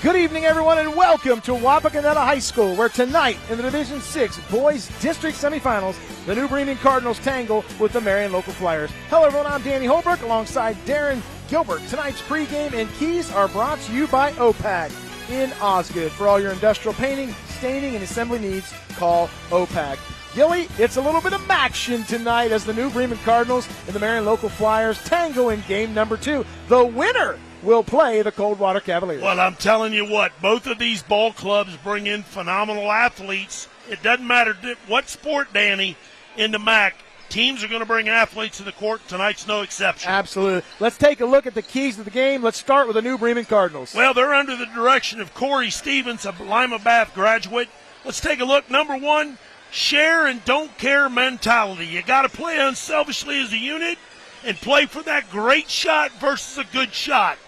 Good evening, everyone, and welcome to Wapakoneta High School, where tonight in the Division VI Boys District Semifinals, the New Bremen Cardinals tangle with the Marion Local Flyers. Hello, everyone. I'm Danny Holbrook alongside Darren Gilbert. Tonight's pregame and keys are brought to you by OPAC in Osgood. For all your industrial painting, staining, and assembly needs, call OPAC. Gilly, it's a little bit of action tonight as the New Bremen Cardinals and the Marion Local Flyers tango in game number 2. The winner will play the Coldwater Cavaliers. Well, I'm telling you what, both of these ball clubs bring in phenomenal athletes. It doesn't matter what sport, Danny, in the MAC, teams are going to bring athletes to the court. Tonight's no exception. Absolutely. Let's take a look at the keys to the game. Let's start with the New Bremen Cardinals. Well, they're under the direction of Corey Stevens, a Lima Bath graduate. Let's take a look. Number one, share and don't care mentality. You got to play unselfishly as a unit and play for that great shot versus a good shot.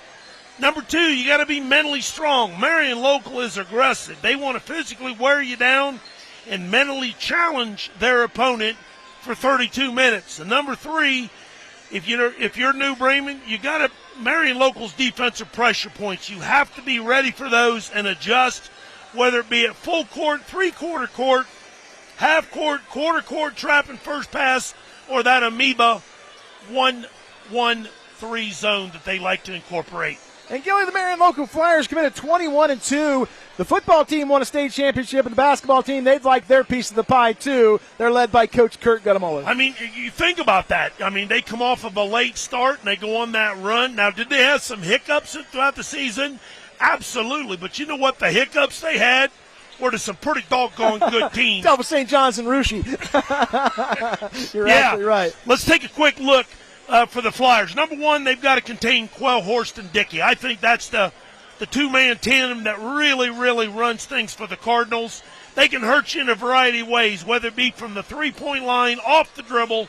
Number two, you got to be mentally strong. Marion Local is aggressive. They want to physically wear you down and mentally challenge their opponent for 32 minutes. And number three, if you're New Bremen, you got to Marion Local's defensive pressure points. You have to be ready for those and adjust, whether it be at full court, three-quarter court, half court, quarter court, trap and first pass, or that amoeba 1-1-3 zone that they like to incorporate. And Gilly, the Marion Local Flyers committed 21-2. The football team won a state championship, and the basketball team, they'd like their piece of the pie, too. They're led by Coach Kurt Guttamuller. I mean, you think about that. I mean, they come off of a late start, and they go on that run. Now, did they have some hiccups throughout the season? Absolutely. But you know what? The hiccups they had were to some pretty doggone good teams. Double St. John's and Russia. You're absolutely right. Let's take a quick look for the Flyers. Number one, they've got to contain Quell, Horst, and Dickey. I think that's the two-man tandem that really, really runs things for the Cardinals. They can hurt you in a variety of ways, whether it be from the three-point line, off the dribble,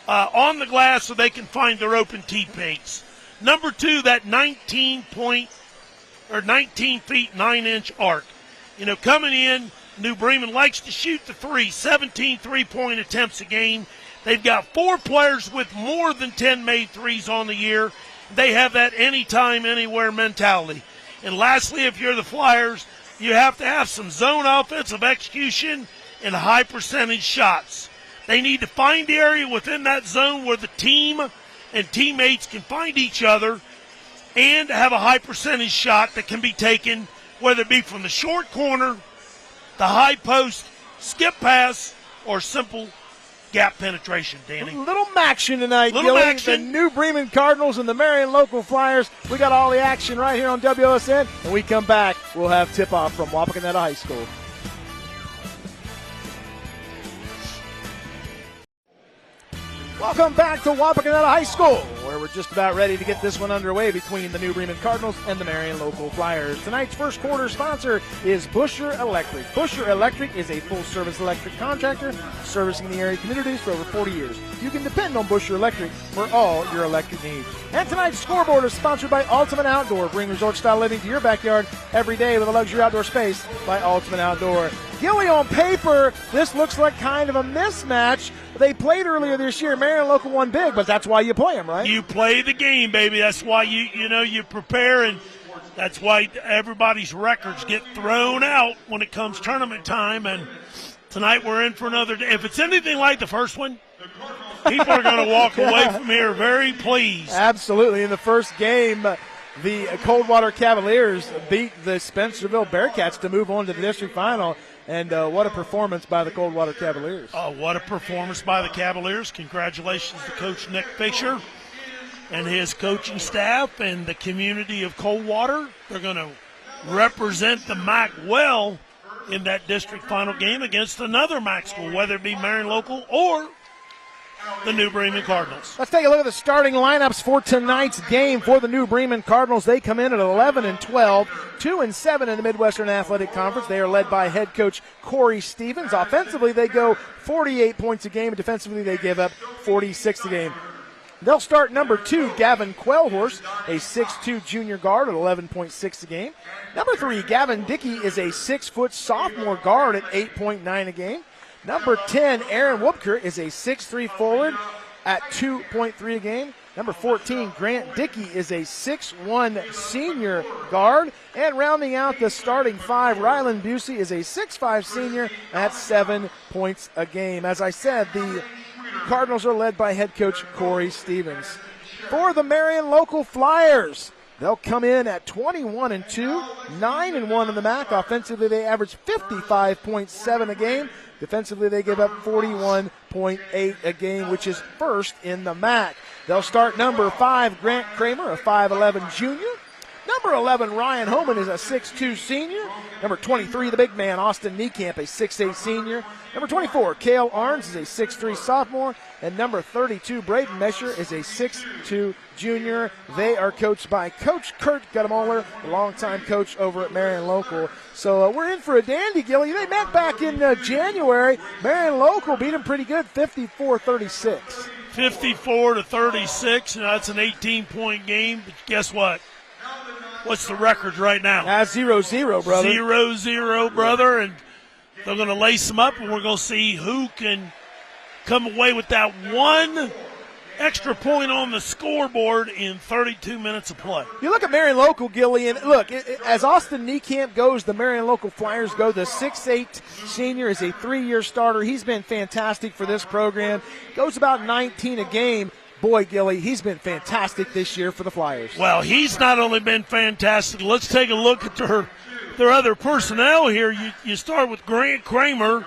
on the glass, so they can find their open teammates. Number two, that 19 feet 9-inch arc. You know, coming in, New Bremen likes to shoot the three, 17 three-point attempts a game. They've got 4 players with more than 10 made threes on the year. They have that anytime, anywhere mentality. And lastly, if you're the Flyers, you have to have some zone offensive execution and high percentage shots. They need to find the area within that zone where the team and teammates can find each other and have a high percentage shot that can be taken, whether it be from the short corner, the high post, skip pass, or simple gap penetration, Danny. Little action tonight, Gilly. The New Bremen Cardinals and the Marion Local Flyers. We got all the action right here on WOSN. When we come back, we'll have tip-off from Wapakoneta High School. Welcome back to Wapakoneta High School, where we're just about ready to get this one underway between the New Bremen Cardinals and the Marion Local Flyers. Tonight's first quarter sponsor is Busher Electric. Busher Electric is a full-service electric contractor servicing the area communities for over 40 years. You can depend on Busher Electric for all your electric needs. And tonight's scoreboard is sponsored by Ultimate Outdoor. Bring resort-style living to your backyard every day with a luxury outdoor space by Ultimate Outdoor. Gilly, on paper, this looks like kind of a mismatch. They played earlier this year. Marion Local won big, but that's why you play them, right? You play the game, baby. That's why you prepare, and that's why everybody's records get thrown out when it comes tournament time. And tonight we're in for another day. If it's anything like the first one, people are going to walk away from here very pleased. Absolutely. In the first game, the Coldwater Cavaliers beat the Spencerville Bearcats to move on to the district final. And what a performance by the Coldwater Cavaliers. Oh, what a performance by the Cavaliers. Congratulations to Coach Nick Fisher and his coaching staff and the community of Coldwater. They're going to represent the MAC well in that district final game against another MAC school, whether it be Marion Local or the New Bremen Cardinals. Let's take a look at the starting lineups for tonight's game for the New Bremen Cardinals. They come in at 11-12, 2-7 in the Midwestern Athletic Conference. They are led by head coach Corey Stevens. Offensively, they go 48 points a game, and defensively, they give up 46 a game. They'll start number 2, Gavin Quellhorst, a 6'2 junior guard at 11.6 a game. Number 3, Gavin Dickey is a 6-foot sophomore guard at 8.9 a game. Number 10, Aaron Whoopker is a 6'3 forward at 2.3 a game. Number 14, Grant Dickey, is a 6'1 senior guard. And rounding out the starting five, Rylan Busey is a 6'5 senior at 7 points a game. As I said, the Cardinals are led by head coach Corey Stevens. For the Marion local Flyers, they'll come in at 21-2, 9-1 in the MAC. Offensively, they average 55.7 a game. Defensively, they give up 41.8 a game, which is first in the MAC. They'll start number 5, Grant Kramer, a 5'11 junior. Number 11, Ryan Homan, is a 6'2 senior. Number 23, the big man, Austin Niekamp, a 6'8 senior. Number 24, Cale Arns, is a 6'3 sophomore. And number 32, Braden Mesher, is a 6'2 junior. They are coached by Coach Kurt Guttemoller, a longtime coach over at Marion Local. So we're in for a dandy, Gilly. They met back in January. Marion Local beat them pretty good, 54-36. 54-36, and that's an 18-point game. But guess what? What's the record right now? 0-0, brother. 0-0, brother, and they're going to lace them up, and we're going to see who can come away with that one extra point on the scoreboard in 32 minutes of play. You look at Marion Local, Gilly, and look, as Austin Niekamp goes, the Marion Local Flyers go. The 6'8 senior is a 3-year starter. He's been fantastic for this program. Goes about 19 a game. Boy, Gilly, he's been fantastic this year for the Flyers. Well, he's not only been fantastic. Let's take a look at their other personnel here. You start with Grant Kramer,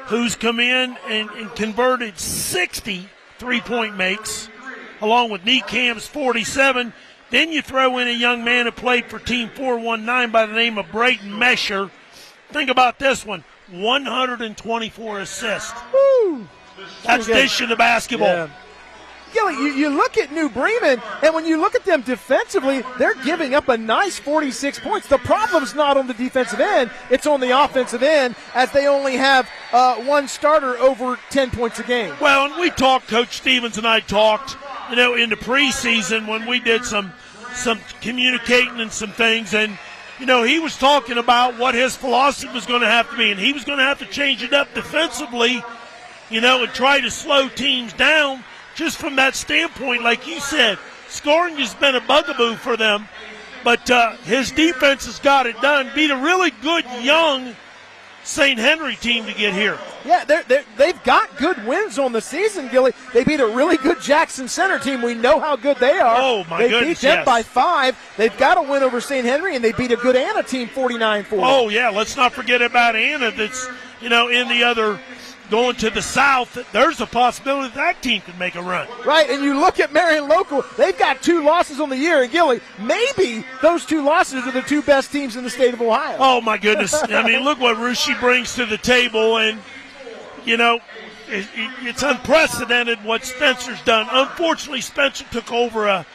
who's come in and converted 60 3-point makes, along with Niekamp's 47. Then you throw in a young man who played for Team 419 by the name of Braden Mesher. Think about this one, 124 assists. Woo! That's dishing the basketball. Yeah. Gilly, you look at New Bremen, and when you look at them defensively, they're giving up a nice 46 points. The problem's not on the defensive end, it's on the offensive end, as they only have one starter over 10 points a game. Well, and we talked, Coach Stevens and I talked, in the preseason when we did some communicating and some things, and, he was talking about what his philosophy was going to have to be, and he was going to have to change it up defensively, and try to slow teams down. Just from that standpoint, like you said, scoring has been a bugaboo for them, but his defense has got it done. Beat a really good young St. Henry team to get here. Yeah, they've got good wins on the season, Gilly. They beat a really good Jackson Center team. We know how good they are. Oh, my goodness, They beat them by 5. They've got a win over St. Henry, and they beat a good Anna team 49-40. Oh, yeah, let's not forget about Anna that's, in the other – going to the south, there's a possibility that team could make a run. Right, and you look at Marion Local, they've got 2 losses on the year, and Gilly, maybe those 2 losses are the 2 best teams in the state of Ohio. Oh, my goodness. I mean, look what Rushi brings to the table, and, it's unprecedented what Spencer's done. Unfortunately, Spencer took over a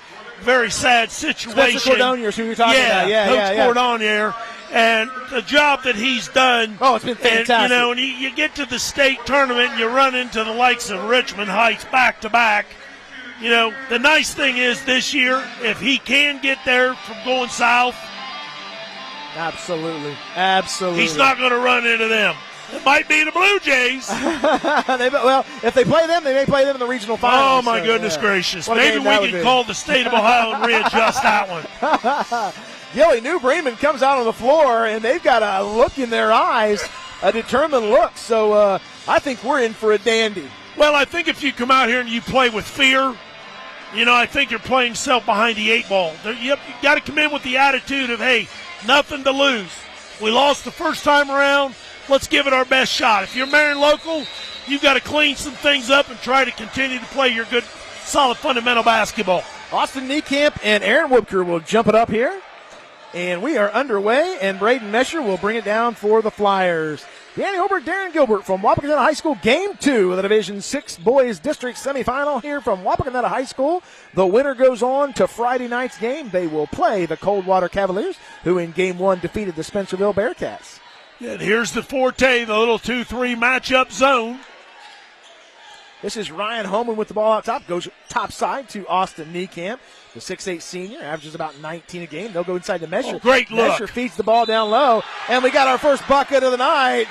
very sad situation. Spencer Cordonier is who you're talking about. Coach Cordonier. And the job that he's done. Oh, it's been fantastic. And you get to the state tournament and you run into the likes of Richmond Heights back to back. The nice thing is this year, if he can get there from going south. Absolutely. He's not going to run into them. It might be the Blue Jays. Well, if they play them, they may play them in the regional finals. Oh, my goodness gracious. Maybe we can call the state of Ohio and readjust that one. Gilly, New Bremen comes out on the floor, and they've got a look in their eyes, a determined look. So I think we're in for a dandy. Well, I think if you come out here and you play with fear, I think you're playing yourself behind the 8 ball. You got to come in with the attitude of, hey, nothing to lose. We lost the first time around. Let's give it our best shot. If you're Marion Local, you've got to clean some things up and try to continue to play your good, solid, fundamental basketball. Austin Niekamp and Aaron Whoopker will jump it up here. And we are underway, and Braden Mesher will bring it down for the Flyers. Danny Holbert, Darren Gilbert from Wapakoneta High School, Game 2 of the Division 6 Boys District Semifinal here from Wapakoneta High School. The winner goes on to Friday night's game. They will play the Coldwater Cavaliers, who in Game 1 defeated the Spencerville Bearcats. And here's the forte, the little 2-3 matchup zone. This is Ryan Homan with the ball out top. Goes top side to Austin Niekamp. The 6'8 senior averages about 19 a game. They'll go inside to Mesher. Oh, great look. Mesher feeds the ball down low. And we got our first bucket of the night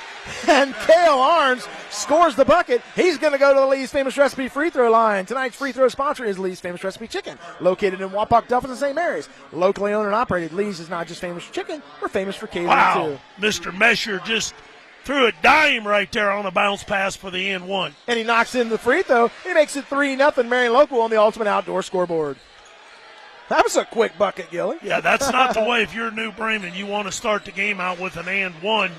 And Cale Arns scores the bucket. He's going to go to the Lee's Famous Recipe free throw line. Tonight's free throw sponsor is Lee's Famous Recipe Chicken, located in Wapak, Duffin, and St. Mary's. Locally owned and operated, Lee's is not just famous for chicken, we're famous for catering too. Mr. Mesher just threw a dime right there on a bounce pass for the end one. And he knocks in the free throw. He makes it 3-0 Marion Local on the Ultimate Outdoor scoreboard. That was a quick bucket, Gilly. Yeah, that's not the way if you're New Bremen. You want to start the game out with an and one.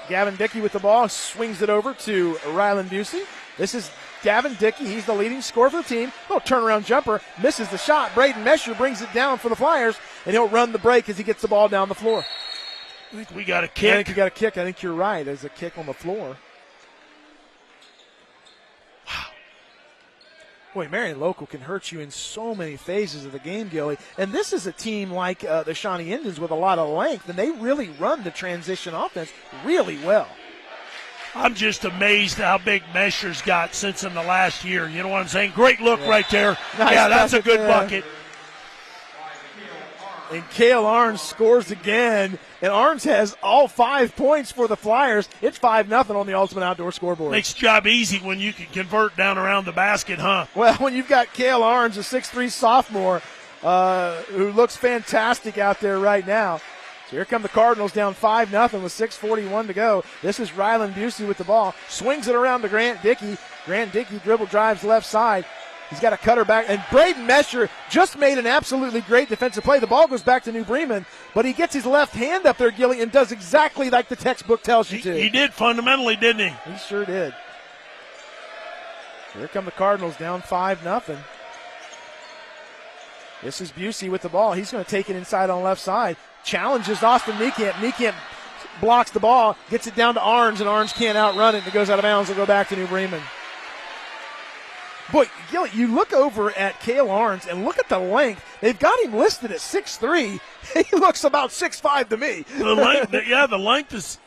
Gavin Dickey with the ball, swings it over to Rylan Busey. This is Gavin Dickey. He's the leading scorer for the team. Little turnaround jumper, misses the shot. Braden Mesher brings it down for the Flyers, and he'll run the break as he gets the ball down the floor. I think we got a kick. I think you got a kick. I think you're right. There's a kick on the floor. Wow. Boy, Marion Local can hurt you in so many phases of the game, Gilly. And this is a team like the Shawnee Indians with a lot of length, and they really run the transition offense really well. I'm just amazed how big Mesher's got since in the last year. You know what I'm saying? Great look right there. Nice that's a good bucket. And Cale Arns scores again. And Arns has all 5 points for the Flyers. It's 5-0 on the Ultimate Outdoor scoreboard. Makes the job easy when you can convert down around the basket, huh? Well, when you've got Cale Arns, a 6'3 sophomore, who looks fantastic out there right now. So here come the Cardinals down 5-0 with 6:41 to go. This is Rylan Busey with the ball. Swings it around to Grant Dickey. Grant Dickey dribble drives left side. He's got a cutter back, and Braden Mesher just made an absolutely great defensive play. The ball goes back to New Bremen, but he gets his left hand up there, Gilly, and does exactly like the textbook tells you to. He did fundamentally, didn't he? He sure did. Here come the Cardinals down 5-0. This is Busey with the ball. He's going to take it inside on left side. Challenges Austin Niekamp. Niekamp blocks the ball, gets it down to Arns, and Arns can't outrun it, and it goes out of bounds. It'll go back to New Bremen. Boy, Gilly, you look over at Cale Arns and look at the length. They've got him listed at 6'3". He looks about 6'5" to me. The length is,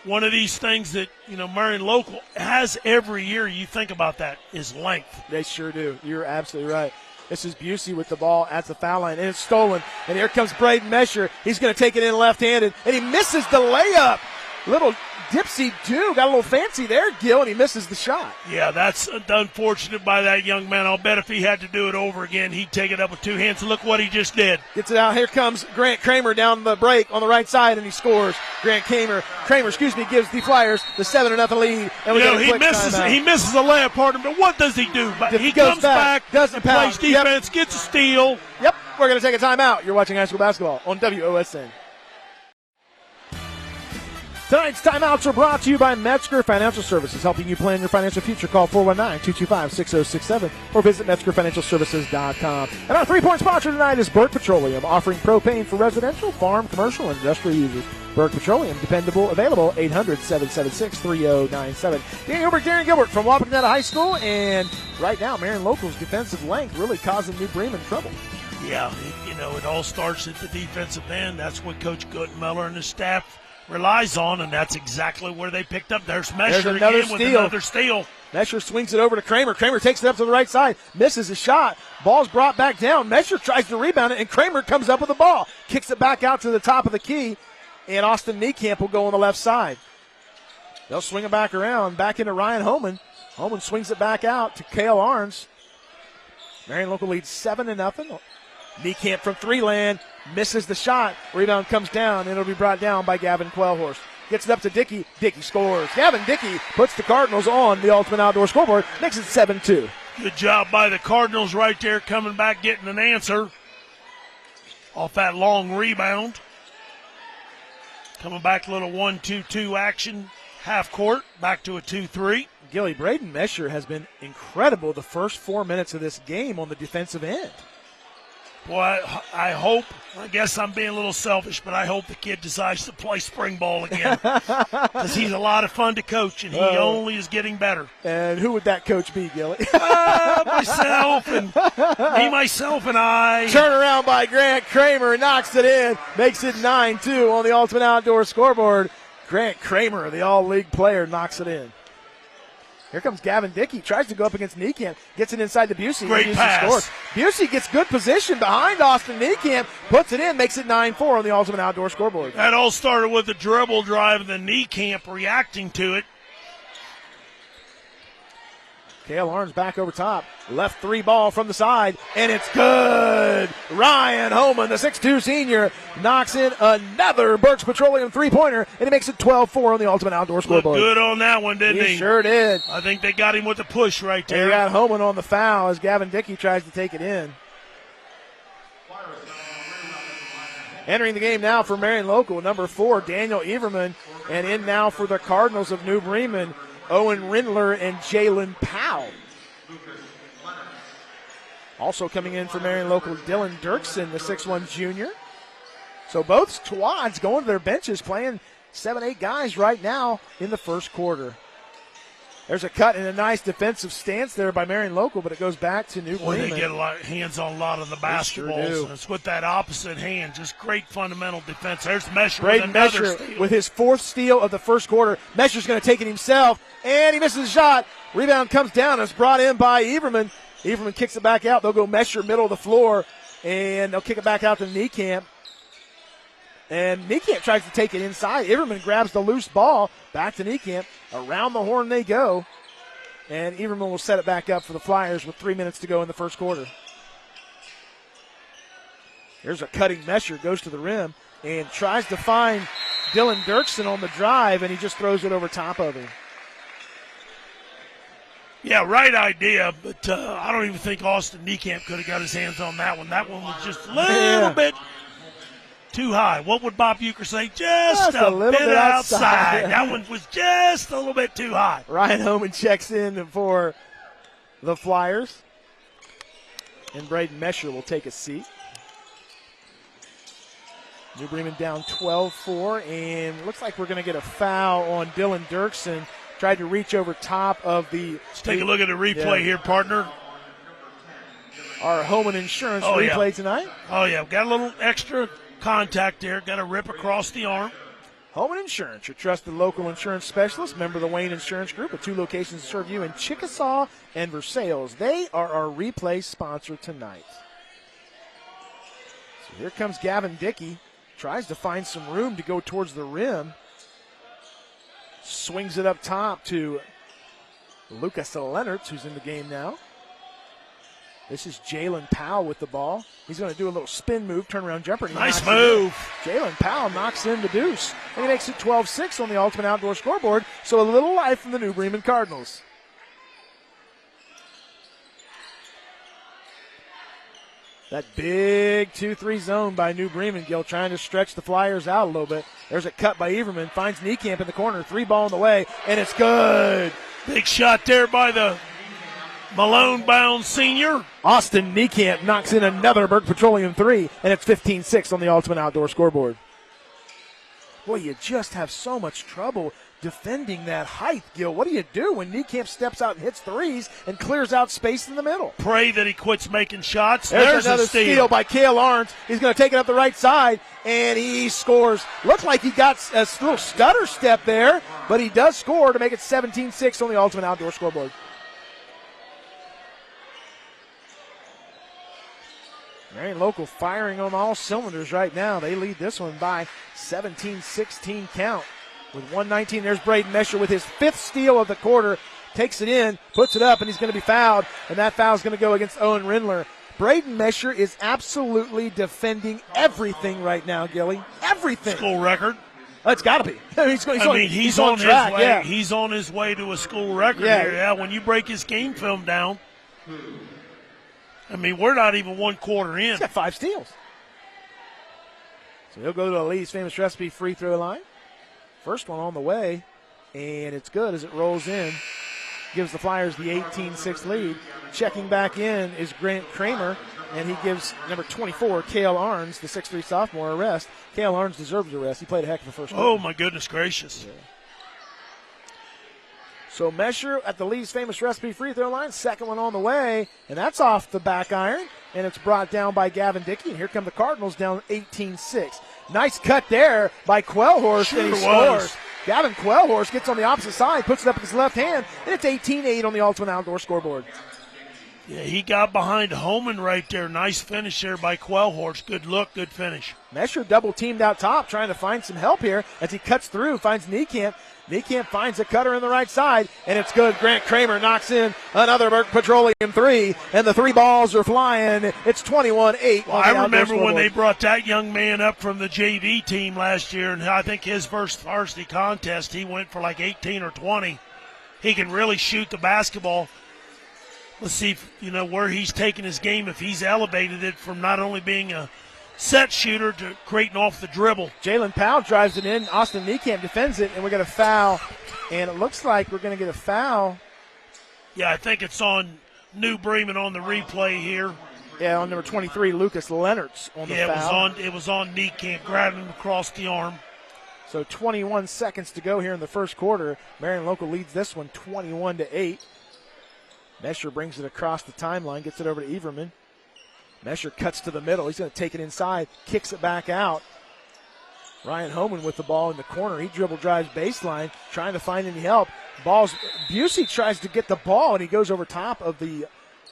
one of these things that, Marion Local has every year. You think about that, is length. They sure do. You're absolutely right. This is Busey with the ball at the foul line, and it's stolen. And here comes Braden Mesher. He's going to take it in left-handed, and he misses the layup. Little dipsy-do. Got a little fancy there, Gil, and he misses the shot. Yeah, that's unfortunate by that young man. I'll bet if he had to do it over again, he'd take it up with two hands. Look what he just did. Gets it out. Here comes Grant Kramer down the break on the right side, and he scores. Grant Kramer, gives the Flyers the 7-0 lead. And he misses a layup, partner, but what does he do? He comes back, doesn't plays defense, gets a steal. Yep, we're going to take a timeout. You're watching high school basketball on WOSN. Tonight's timeouts are brought to you by Metzger Financial Services, helping you plan your financial future. Call 419-225-6067 or visit MetzgerFinancialServices.com. And our three-point sponsor tonight is Burke Petroleum, offering propane for residential, farm, commercial, and industrial users. Burke Petroleum, dependable, available, 800-776-3097. Darren Gilbert from Wapakoneta High School, and right now, Marion Local's defensive length really causing New Bremen trouble. Yeah, it all starts at the defensive end. That's what Coach Guttenmiller and his staff relies on, and that's exactly where they picked up. There's Mesher again with another steal. Mesher swings it over to Kramer. Kramer takes it up to the right side, misses the shot. Ball's brought back down. Mesher tries to rebound it, and Kramer comes up with the ball. Kicks it back out to the top of the key, and Austin Niekamp will go on the left side. They'll swing it back around, back into Ryan Homan. Homan swings it back out to Cale Arns. Marion Local leads 7-0. Niekamp from three-land, misses the shot. Rebound comes down, and it'll be brought down by Gavin Quellhorst. Gets it up to Dickey. Dickey scores. Gavin Dickey puts the Cardinals on the Ultimate Outdoor scoreboard. Makes it 7-2. Good job by the Cardinals right there, coming back, getting an answer off that long rebound. Coming back, a little 1-2-2 action. Half court, back to a 2-3. Gilly, Braden Mesher has been incredible the first 4 minutes of this game on the defensive end. Boy, I guess I'm being a little selfish, but I hope the kid decides to play spring ball again, because he's a lot of fun to coach, and he only is getting better. And who would that coach be, Gilly? Myself and I. Turn around by Grant Kramer, knocks it in, makes it 9-2 on the Ultimate Outdoor scoreboard. Grant Kramer, the all-league player, knocks it in. Here comes Gavin Dickey. Tries to go up against Niekamp. Gets it inside to Busey. Great pass. Scores. Busey gets good position behind Austin Niekamp. Puts it in. Makes it 9-4 on the Ultimate Outdoor scoreboard. That all started with the dribble drive and the Niekamp reacting to it. Cale Arns back over top. Left three ball from the side, and it's good. Ryan Homan, the 6'2 senior, knocks in another Berks Petroleum three-pointer, and he makes it 12-4 on the Ultimate Outdoor scoreboard. Looked good on that one, didn't he? He sure did. I think they got him with the push right there. They got Homan on the foul as Gavin Dickey tries to take it in. Entering the game now for Marion Local, number 4, Daniel Everman, and in now for the Cardinals of New Bremen, Owen Rindler and Jalen Powell. Also coming in for Marion Local, Dylan Dirksen, the 6'1 junior. So both squads going to their benches, playing 7-8 guys right now in the first quarter. There's a cut and a nice defensive stance there by Marion Local, but it goes back to New Bremen. They get hands on a lot of the basketballs. And it's with that opposite hand. Just great fundamental defense. There's Mesher with another steal. With his 4th steal of the first quarter. Mesher's going to take it himself, and he misses the shot. Rebound comes down. It's brought in by Everman. Everman kicks it back out. They'll go Mesher middle of the floor, and they'll kick it back out to Niekamp. And Niekamp tries to take it inside. Everman grabs the loose ball. Back to Niekamp. Around the horn they go. And Everman will set it back up for the Flyers with 3 minutes to go in the first quarter. Here's a cutting Mesher. Goes to the rim and tries to find Dylan Dirksen on the drive, and he just throws it over top of him. Yeah, right idea, but I don't even think Austin Niekamp could have got his hands on that one. That one was just a little bit too high. What would Bob Euchre say? Just a little bit outside. That one was just a little bit too high. Ryan Homan checks in for the Flyers. And Braden Mesher will take a seat. New Bremen down 12-4, and looks like we're going to get a foul on Dylan Dirksen. Tried to reach over top of the... Let's take a look at the replay here, partner. Our Homan Insurance replay tonight. Oh, yeah. Got a little extra contact there. Got a rip across the arm. Homan Insurance, your trusted local insurance specialist, member of the Wayne Insurance Group, with 2 locations to serve you in Chickasaw and Versailles. They are our replay sponsor tonight. So here comes Gavin Dickey. Tries to find some room to go towards the rim. Swings it up top to Lucas Leonard, who's in the game now. This is Jalen Powell with the ball. He's going to do a little spin move, turnaround jumper. Nice move. Jalen Powell knocks in the deuce. And he makes it 12-6 on the Ultimate Outdoor scoreboard. So a little life from the New Bremen Cardinals. That big 2-3 zone by New Bremen, Gil, trying to stretch the Flyers out a little bit. There's a cut by Everman, finds Niekamp in the corner, 3-ball in the way, and it's good. Big shot there by the Malone-bound senior. Austin Niekamp knocks in another Berk Petroleum 3, and it's 15-6 on the Ultimate Outdoor scoreboard. Boy, you just have so much trouble defending that height, Gil. What do you do when Niekamp steps out and hits threes and clears out space in the middle? Pray that he quits making shots. There's another steal by Cale Arns. He's going to take it up the right side, and he scores. Looked like he got a little stutter step there, but he does score to make it 17-6 on the Ultimate Outdoor scoreboard. Marion Local firing on all cylinders right now. They lead this one by 17-16 count. With 1:19, there's Braden Mesher with his 5th steal of the quarter. Takes it in, puts it up, and he's going to be fouled. And that foul's going to go against Owen Rindler. Braden Mesher is absolutely defending everything right now, Gilly. Everything. School record. It's got to be. He's on track. His way. Yeah. He's on his way to a school record here. Yeah, when you break his game film down, we're not even 1 quarter in. He's got 5 steals. So he'll go to the Lee's Famous Recipe free throw line. First one on the way, and it's good as it rolls in. Gives the Flyers the 18-6 lead. Checking back in is Grant Kramer, and he gives number 24, Cale Arns, the 6'3 sophomore, a rest. Cale Arns deserves a rest. He played a heck of a first quarter. Oh, my goodness gracious. Yeah. So Mesher at the Lee's Famous Recipe free throw line. Second one on the way, and that's off the back iron, and it's brought down by Gavin Dickey. And here come the Cardinals down 18-6. Nice cut there by Quellhorst, and he scores. Gavin Quellhorst gets on the opposite side, puts it up with his left hand, and it's 18-8 on the Ultimate Outdoor scoreboard. Yeah, he got behind Holman right there. Nice finish there by Quellhorst. Good look, good finish. Mesher double teamed out top, trying to find some help here as he cuts through, finds Niekamp. Niekamp finds a cutter in the right side, and it's good. Grant Kramer knocks in another Burke Petroleum three, and the three balls are flying. It's 21-8. Well, I remember when they brought that young man up from the JV team last year, and I think his first varsity contest, he went for like 18 or 20. He can really shoot the basketball. Let's see if, where he's taking his game, if he's elevated it from not only being a set shooter to creating off the dribble. Jalen Powell drives it in. Austin Niekamp defends it, and we got a foul. And it looks like we're going to get a foul. Yeah, I think it's on New Bremen on the replay here. Yeah, on number 23, Lucas Leonard's on the foul. Yeah, it was on Niekamp, grabbing him across the arm. So 21 seconds to go here in the first quarter. Marion Local leads this one 21-8. Mesher brings it across the timeline, gets it over to Everman. Mesher cuts to the middle. He's going to take it inside, kicks it back out. Ryan Homan with the ball in the corner. He dribble drives baseline, trying to find any help. Busey tries to get the ball, and he goes over top of the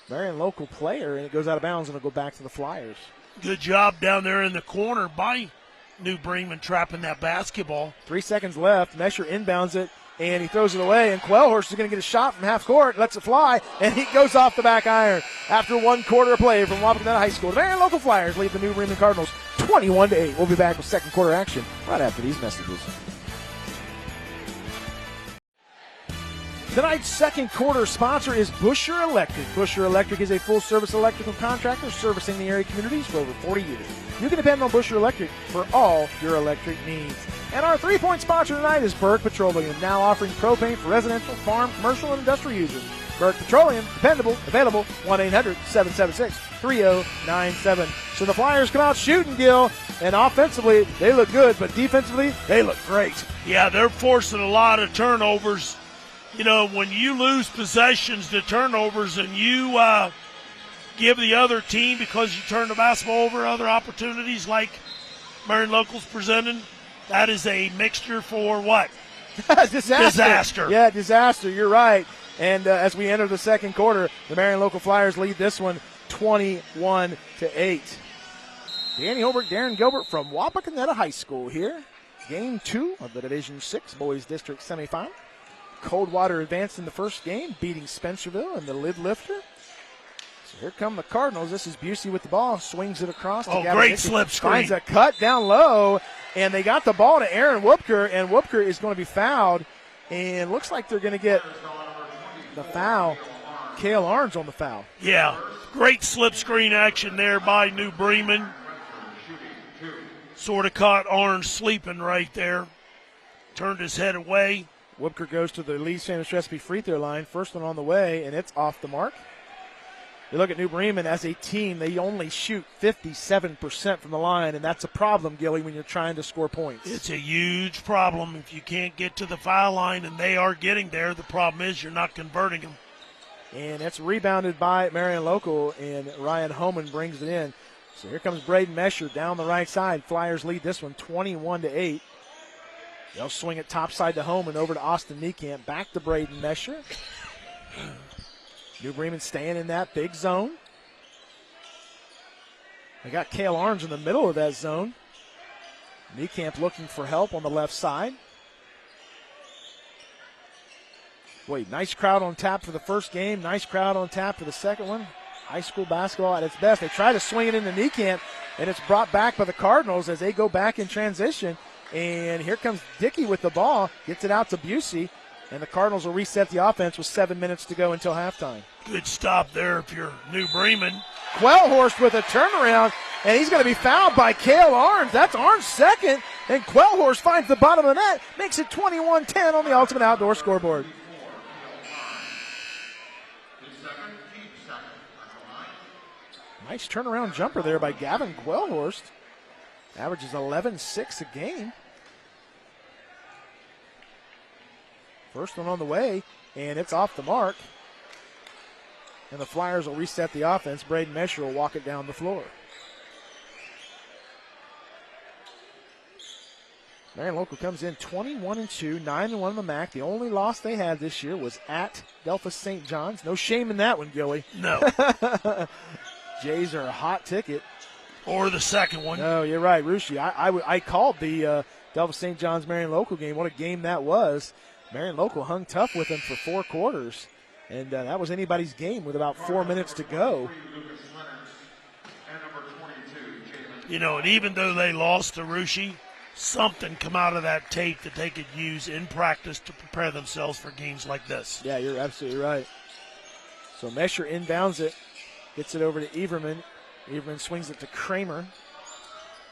Marion Local player, and it goes out of bounds, and it'll go back to the Flyers. Good job down there in the corner by New Bremen trapping that basketball. 3 seconds left. Mesher inbounds it, and he throws it away, and Quellhorst is going to get a shot from half court, lets it fly, and he goes off the back iron. After 1 quarter of play from Wapakoneta High School, the Marion Local Flyers lead the New Bremen Cardinals 21-8. We'll be back with second quarter action right after these messages. Tonight's second quarter sponsor is Busher Electric. Busher Electric is a full-service electrical contractor servicing the area communities for over 40 years. You can depend on Busher Electric for all your electric needs. And our three-point sponsor tonight is Burke Petroleum, now offering propane for residential, farm, commercial, and industrial users. Burke Petroleum, dependable, available, 1-800-776-3097. So the Flyers come out shooting, Gil, and offensively they look good, but defensively they look great. Yeah, they're forcing a lot of turnovers. When you lose possessions to turnovers and you give the other team, because you turn the basketball over, other opportunities like Marion Local's presenting, that is a mixture for what? Disaster. Yeah, disaster. You're right. And as we enter the second quarter, the Marion Local Flyers lead this one 21-8. Danny Holbrook, Darren Gilbert from Wapakoneta High School here. Game 2 of the Division 6 Boys District semifinal. Coldwater advanced in the first game, beating Spencerville in the lid lifter. So here come the Cardinals. This is Busey with the ball, swings it across. Great slip screen. Finds a cut down low, and they got the ball to Aaron Whoopker, and Whoopker is going to be fouled. And looks like they're going to get the foul. Cale Arns on the foul. Yeah, great slip screen action there by New Bremen. Sort of caught Arns sleeping right there. Turned his head away. Whoopker goes to the Lee's Famous Recipe free throw line. First one on the way, and it's off the mark. You look at New Bremen as a team, they only shoot 57% from the line, and that's a problem, Gilly, when you're trying to score points. It's a huge problem if you can't get to the foul line, and they are getting there. The problem is you're not converting them. And it's rebounded by Marion Local, and Ryan Homan brings it in. So here comes Braden Mesher down the right side. Flyers lead this one 21-8. They'll swing it topside to Homan, over to Austin Niekamp, back to Braden Mesher. New Bremen staying in that big zone. They got Cale Arns in the middle of that zone. Niekamp looking for help on the left side. Boy, nice crowd on tap for the first game. Nice crowd on tap for the second one. High school basketball at its best. They try to swing it into Niekamp, and it's brought back by the Cardinals as they go back in transition. And here comes Dickey with the ball. Gets it out to Busey. And the Cardinals will reset the offense with 7 minutes to go until halftime. Good stop there if you're New Bremen. Quellhorst with a turnaround, and he's going to be fouled by Cale Arns. That's Arns' second, and Quellhorst finds the bottom of the net, makes it 21-10 on the Ultimate Outdoor scoreboard. Nice turnaround jumper there by Gavin Quellhorst. Averages 11-6 a game. First one on the way, and it's off the mark. And the Flyers will reset the offense. Braden Mesher will walk it down the floor. Marion Local comes in 21-2, 9-1 on the MAC. The only loss they had this year was at Delphos St. John's. No shame in that one, Gilly. No. Jays are a hot ticket. Or the second one. No, you're right, Rushi. I called the Delphos St. John's Marion Local game. What a game that was. Marion Local hung tough with them for 4 quarters, and that was anybody's game with about 4 minutes to go. You know, and even though they lost to Rushi, something come out of that tape that they could use in practice to prepare themselves for games like this. Yeah, you're absolutely right. So Mesher inbounds it, gets it over to Everman. Everman swings it to Kramer.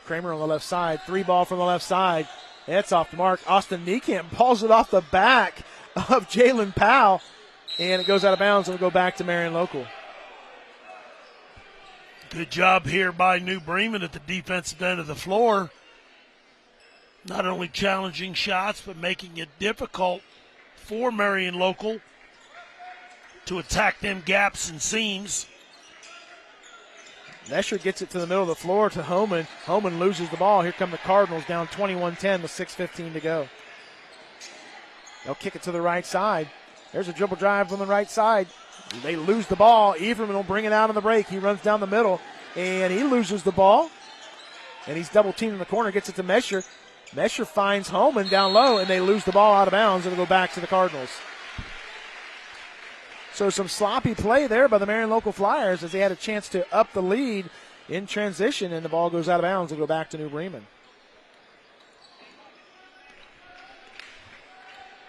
Kramer on the left side, 3-ball from the left side. That's off the mark. Austin Niekamp pulls it off the back of Jalen Powell, and it goes out of bounds and will go back to Marion Local. Good job here by New Bremen at the defensive end of the floor. Not only challenging shots, but making it difficult for Marion Local to attack them gaps and seams. Mesher gets it to the middle of the floor to Homan. Homan loses the ball. Here come the Cardinals down 21-10 with 6:15 to go. They'll kick it to the right side. There's a dribble drive from the right side. They lose the ball. Everman will bring it out on the break. He runs down the middle, and he loses the ball. And he's double-teamed in the corner, gets it to Mesher. Mesher finds Homan down low, and they lose the ball out of bounds. It'll go back to the Cardinals. So some sloppy play there by the Marion Local Flyers as they had a chance to up the lead in transition, and the ball goes out of bounds and go back to New Bremen.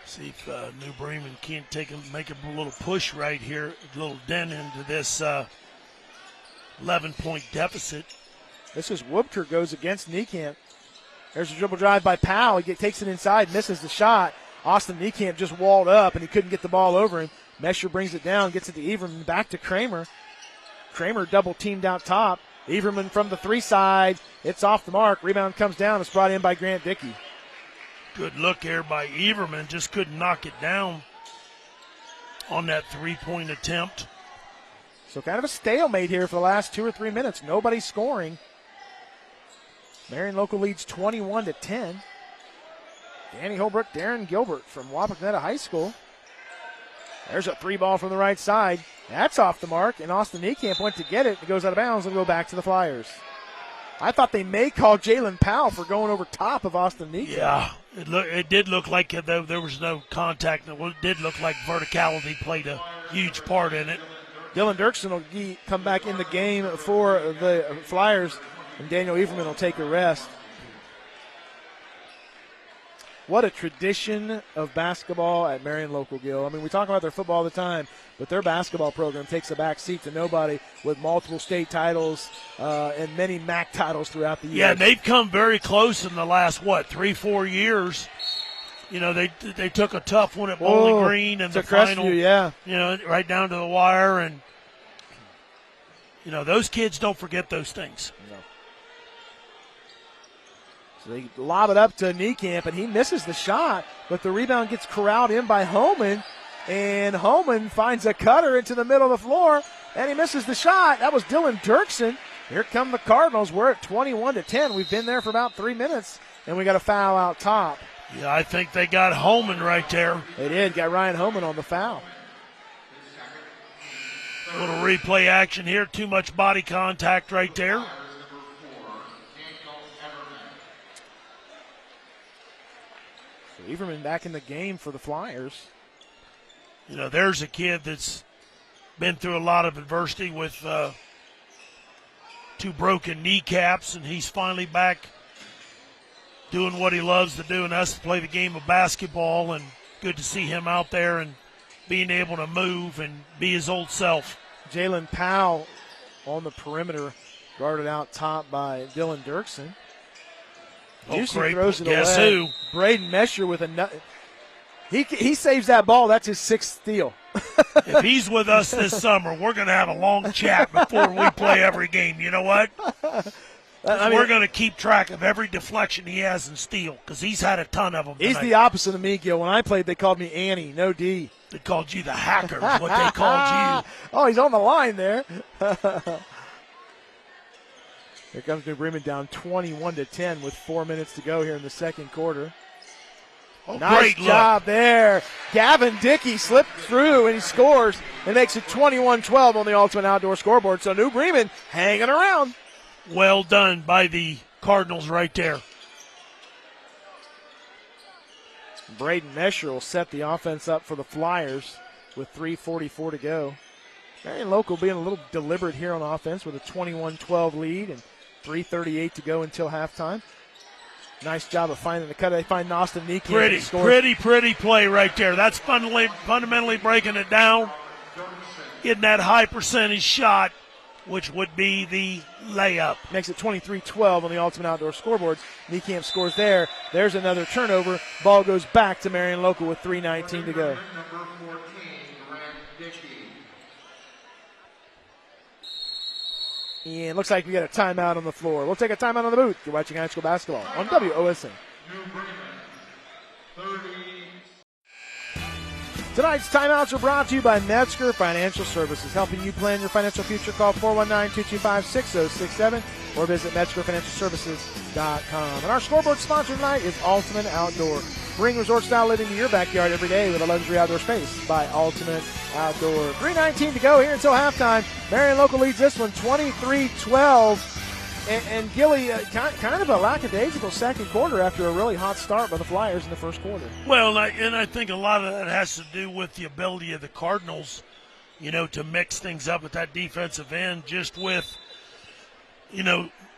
See if New Bremen can't make a little push right here, a little dent into this 11-point deficit. This is Whoopker goes against Niekamp. There's a dribble drive by Powell. He takes it inside, misses the shot. Austin Niekamp just walled up, and he couldn't get the ball over him. Mesher brings it down, gets it to Everman, back to Kramer. Kramer double-teamed out top. Everman from the 3 side. It's off the mark. Rebound comes down. It's brought in by Grant Dickey. Good look here by Everman. Just couldn't knock it down on that 3-point attempt. So kind of a stalemate here for the last 2 or 3 minutes. Nobody scoring. Marion Local leads 21-10. Danny Holbrook, Darren Gilbert from Wapakoneta High School. There's a 3-ball from the right side. That's off the mark, and Austin Niekamp went to get it. It goes out of bounds and go back to the Flyers. I thought they may call Jalen Powell for going over top of Austin Niekamp. Yeah, it did look like there was no contact. It did look like verticality played a huge part in it. Dylan Dirksen will come back in the game for the Flyers, and Daniel Everman will take a rest. What a tradition of basketball at Marion Local, Gil. I mean, we talk about their football all the time, but their basketball program takes a back seat to nobody with multiple state titles and many MAC titles throughout the year. Yeah, they've come very close in the last, 3-4 years. You know, they took a tough one at Bowling Green and the final, yeah. You know, right down to the wire. And, you know, those kids don't forget those things. No. So they lob it up to Niekamp, and he misses the shot, but the rebound gets corralled in by Homan, and Homan finds a cutter into the middle of the floor, and he misses the shot. That was Dylan Dirksen. Here come the Cardinals. We're at 21-10. We've been there for about 3 minutes, and we got a foul out top. Yeah, I think they got Homan right there. They did. Got Ryan Homan on the foul. A little replay action here. Too much body contact right there. Everman back in the game for the Flyers. You know, there's a kid that's been through a lot of adversity with 2 broken kneecaps, and he's finally back doing what he loves to do, and that's to play the game of basketball. And good to see him out there and being able to move and be his old self. Jalen Powell on the perimeter, guarded out top by Dylan Dirksen. Great. Throws it Guess away. who? Braden Mesher with a he saves that ball. That's his 6th steal. If he's with us this summer, we're going to have a long chat before we play every game. You know what? We're going to keep track of every deflection he has in steal because he's had a ton of them tonight. He's the opposite of me, Gil. When I played, they called me Annie, no D. They called you the hacker, is what they called you. Oh, he's on the line there. Here comes New Bremen down 21-10 with 4 minutes to go here in the second quarter. Oh, nice great job there. Gavin Dickey slipped through and he scores and makes it 21-12 on the Ultimate Outdoor scoreboard. So New Bremen hanging around. Well done by the Cardinals right there. Braden Mesher will set the offense up for the Flyers with 3:44 to go. Marion Local being a little deliberate here on offense with a 21-12 lead and 3:38 to go until halftime. Nice job of finding the cut. They find Austin Neekamp. Pretty play right there. That's fundamentally breaking it down, getting that high percentage shot, which would be the layup. Makes it 23-12 on the Ultimate Outdoor scoreboard. Neekamp scores there. There's another turnover. Ball goes back to Marion Local with 3:19 to go. And looks like we got a timeout on the floor. We'll take a timeout on the booth. You're watching high school basketball on WOSN. Tonight's timeouts are brought to you by Metzger Financial Services, helping you plan your financial future. Call 419-225-6067 or visit MetzgerFinancialServices.com. And our scoreboard sponsor tonight is Ultimate Outdoor. Bring resort-style living to your backyard every day with a luxury outdoor space by Ultimate Outdoor. 3:19 to go here until halftime. Marion Local leads this one 23-12. And Gilly, kind of a lackadaisical second quarter after a really hot start by the Flyers in the first quarter. Well, I think a lot of that has to do with the ability of the Cardinals, to mix things up at that defensive end, just with,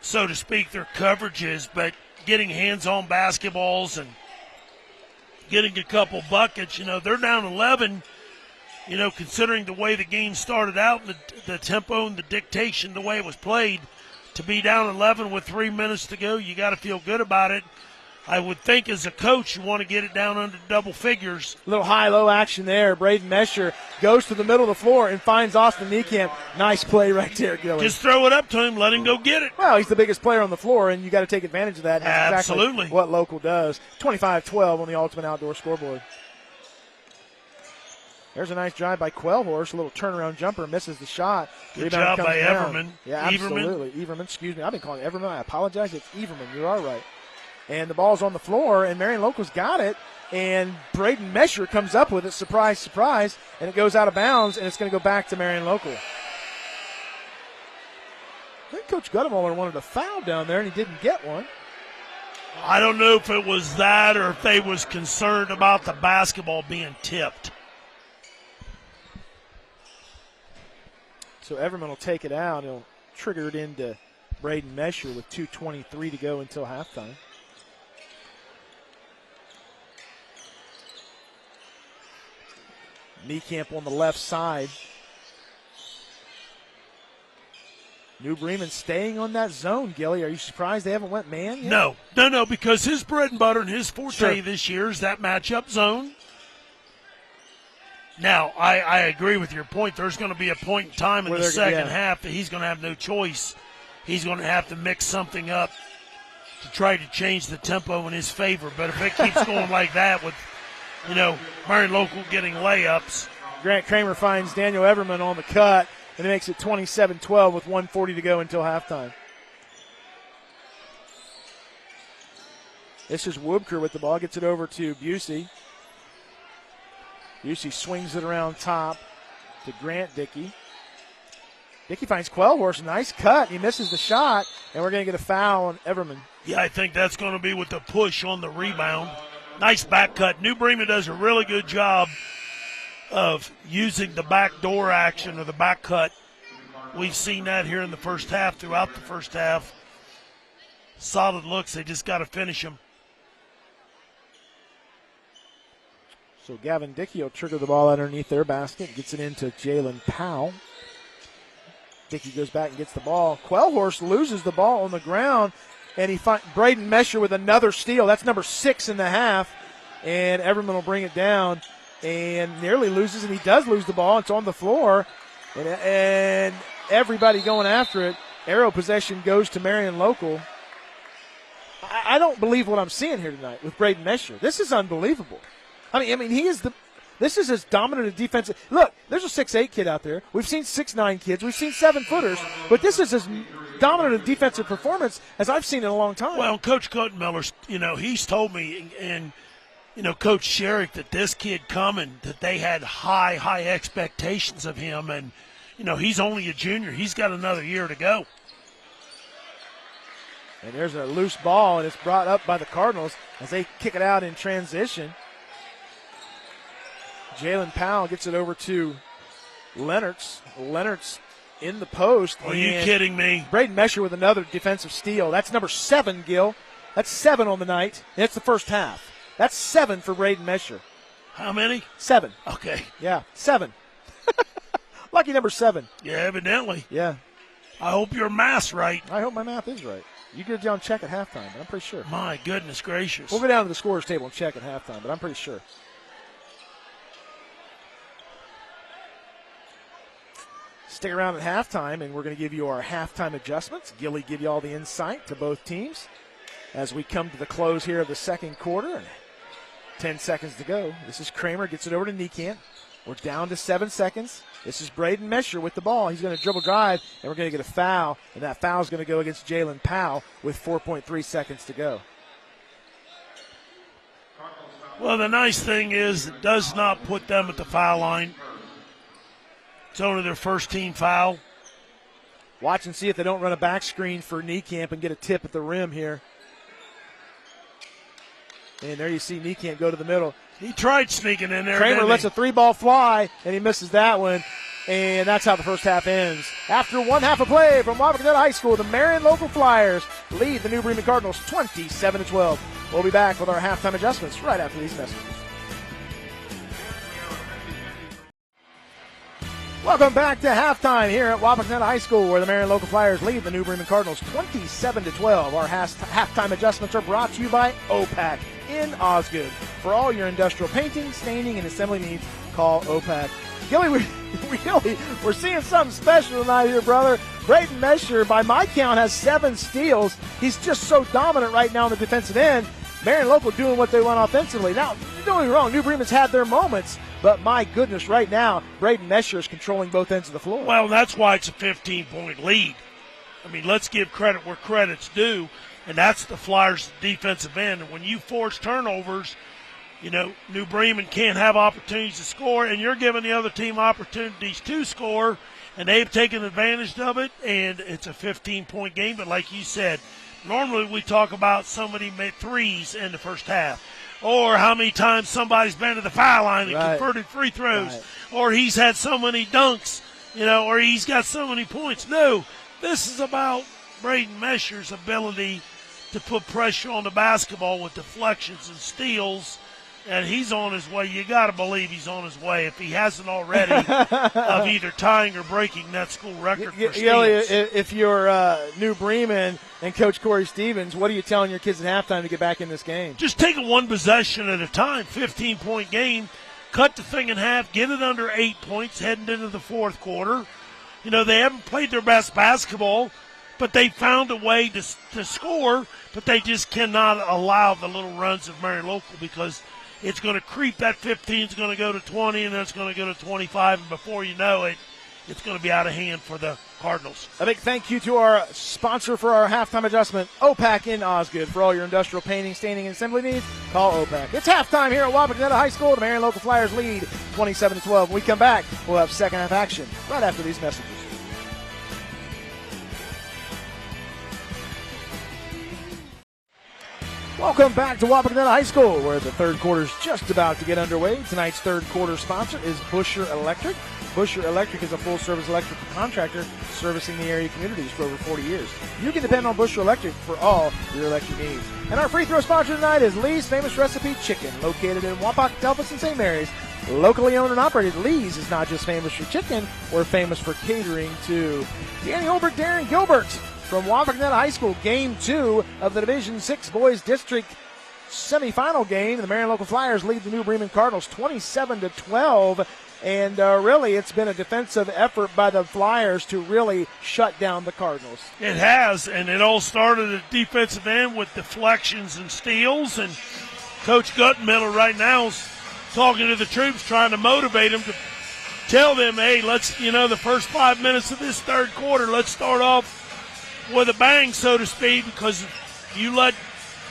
so to speak, their coverages, but getting hands-on basketballs and getting a couple buckets. They're down 11, considering the way the game started out and the tempo and the dictation, the way it was played. To be down 11 with 3 minutes to go, you got to feel good about it. I would think as a coach, you want to get it down under double figures. A little high-low action there. Braden Mesher goes to the middle of the floor and finds Austin Neekamp. Nice play right there, Gilly. Just throw it up to him, let him go get it. Well, he's the biggest player on the floor, and you got to take advantage of that. That's absolutely exactly what Local does. 25-12 on the Ultimate Outdoor scoreboard. There's a nice drive by Quellhorse. A little turnaround jumper, misses the shot. Good job by Everman. Yeah, absolutely. Everman, excuse me. I've been calling it Everman. I apologize. It's Everman. You're all right. And the ball's on the floor, and Marion Local's got it. And Braden Mesher comes up with it. Surprise, surprise. And it goes out of bounds, and it's going to go back to Marion Local. I think Coach Guttemuller wanted a foul down there, and he didn't get one. I don't know if it was that or if they was concerned about the basketball being tipped. So Everman will take it out. He'll trigger it into Braden Mesher with 2:23 to go until halftime. Neekamp on the left side. New Bremen staying on that zone, Gilly. Are you surprised they haven't went man yet? No, because his bread and butter and his forte this year is that matchup zone. Now, I agree with your point. There's going to be a point in time in the second half that he's going to have no choice. He's going to have to mix something up to try to change the tempo in his favor. But if it keeps going like that with, Marion Local getting layups. Grant Kramer finds Daniel Everman on the cut, and it makes it 27-12 with 1:40 to go until halftime. This is Woobker with the ball. Gets it over to Busey. Busey swings it around top to Grant Dickey. Dickey finds Quellhorse. Nice cut. He misses the shot, and we're going to get a foul on Everman. Yeah, I think that's going to be with the push on the rebound. Nice back cut. New Bremen does a really good job of using the back door action or the back cut. We've seen that here in the first half, throughout the first half. Solid looks. They just got to finish them. So Gavin Dickey will trigger the ball underneath their basket, gets it into Jalen Powell. Dickey goes back and gets the ball. Quellhorse loses the ball on the ground, and he finds Braden Mesher with another steal. That's number 6 in the half, and Everman will bring it down and nearly loses, and he does lose the ball. It's on the floor, and everybody going after it. Arrow possession goes to Marion Local. I don't believe what I'm seeing here tonight with Braden Mesher. This is unbelievable. I mean, this is as dominant a defensive. Look, there's a 6'8" kid out there. We've seen 6'9" kids. We've seen 7-footers. But this is as dominant a defensive performance as I've seen in a long time. Well, Coach Guttenmiller, he's told me, and Coach Sherrick, that this kid coming, that they had high expectations of him, and he's only a junior. He's got another year to go. And there's a loose ball, and it's brought up by the Cardinals as they kick it out in transition. Jalen Powell gets it over to Leonards. Leonards in the post. Are you kidding me? Braden Mesher with another defensive steal. That's number 7, Gil. That's 7 on the night, and it's the first half. That's 7 for Braden Mesher. How many? 7. Okay. Yeah, 7. Lucky number 7. Yeah, evidently. Yeah. I hope your math's right. I hope my math is right. You get it down check at halftime, but I'm pretty sure. My goodness gracious. We'll go down to the scorer's table and check at halftime, but I'm pretty sure. Stick around at halftime, and we're going to give you our halftime adjustments. Gilly give you all the insight to both teams as we come to the close here of the second quarter. And 10 seconds to go. This is Kramer, gets it over to Niekamp. We're down to 7 seconds. This is Braden Mesher with the ball. He's going to dribble drive, and we're going to get a foul, and that foul is going to go against Jalen Powell with 4.3 seconds to go. Well, the nice thing is it does not put them at the foul line. It's only their first team foul. Watch and see if they don't run a back screen for Niekamp and get a tip at the rim here. And there you see Niekamp go to the middle. He tried sneaking in there. Kramer lets a 3-ball fly, and he misses that one. And that's how the first half ends. After one half of play from Wapakoneta High School, the Marion local Flyers lead the New Bremen Cardinals 27-12. We'll be back with our halftime adjustments right after these messages. Welcome back to halftime here at Wapakoneta High School, where the Marion local Flyers lead the New Bremen Cardinals 27-12. Our halftime adjustments are brought to you by OPAC in Osgood. For all your industrial painting, staining, and assembly needs, call OPAC. Gilly, we're seeing something special tonight here, brother. Braden Mesher, by my count, has 7 steals. He's just so dominant right now on the defensive end. Marion local doing what they want offensively. Now, don't get me wrong, New Bremen's had their moments, but my goodness, right now, Braden Mesher is controlling both ends of the floor. Well, that's why it's a 15-point lead. I mean, let's give credit where credit's due, and that's the Flyers' defensive end. And when you force turnovers, New Bremen can't have opportunities to score, and you're giving the other team opportunities to score, and they've taken advantage of it, and it's a 15-point game. But like you said, normally we talk about somebody made threes in the first half, or how many times somebody's been to the foul line and converted free throws, or he's had so many dunks, or he's got so many points. No, this is about Braden Mesher's ability to put pressure on the basketball with deflections and steals, and he's on his way. You got to believe he's on his way, if he hasn't already, of either tying or breaking that school record for steals. If you're New Bremen and Coach Corey Stevens, what are you telling your kids at halftime to get back in this game? Just take it one possession at a time, 15-point game, cut the thing in half, get it under 8 points heading into the fourth quarter. They haven't played their best basketball, but they found a way to score, but they just cannot allow the little runs of Marion local, because it's going to creep. That 15 is going to go to 20, and then it's going to go to 25, and before you know it, it's going to be out of hand for the Cardinals. A big thank you to our sponsor for our halftime adjustment, OPAC in Osgood. For all your industrial painting, staining, and assembly needs, call OPAC. It's halftime here at Wapakoneta High School. The Marion local Flyers lead 27-12. When we come back, we'll have second half action right after these messages. Welcome back to Wapakoneta High School, where the third quarter is just about to get underway. Tonight's third quarter sponsor is Busher Electric. Busher Electric is a full-service electrical contractor servicing the area communities for over 40 years. You can depend on Busher Electric for all your electric needs. And our free throw sponsor tonight is Lee's Famous Recipe Chicken, located in Wapak, Delphus, and St. Mary's. Locally owned and operated, Lee's is not just famous for chicken, we're famous for catering too. Danny Holbert, Darren Gilbert from Wapakoneta High School, Game 2 of the Division 6 Boys District semifinal game. The Marion local Flyers lead the New Bremen Cardinals 27-12. And really, it's been a defensive effort by the Flyers to really shut down the Cardinals. It has, and it all started at defensive end with deflections and steals. And Coach Guttenmiller right now is talking to the troops, trying to motivate them to tell them, hey, let's, the first 5 minutes of this third quarter, let's start off with a bang, so to speak, because if you let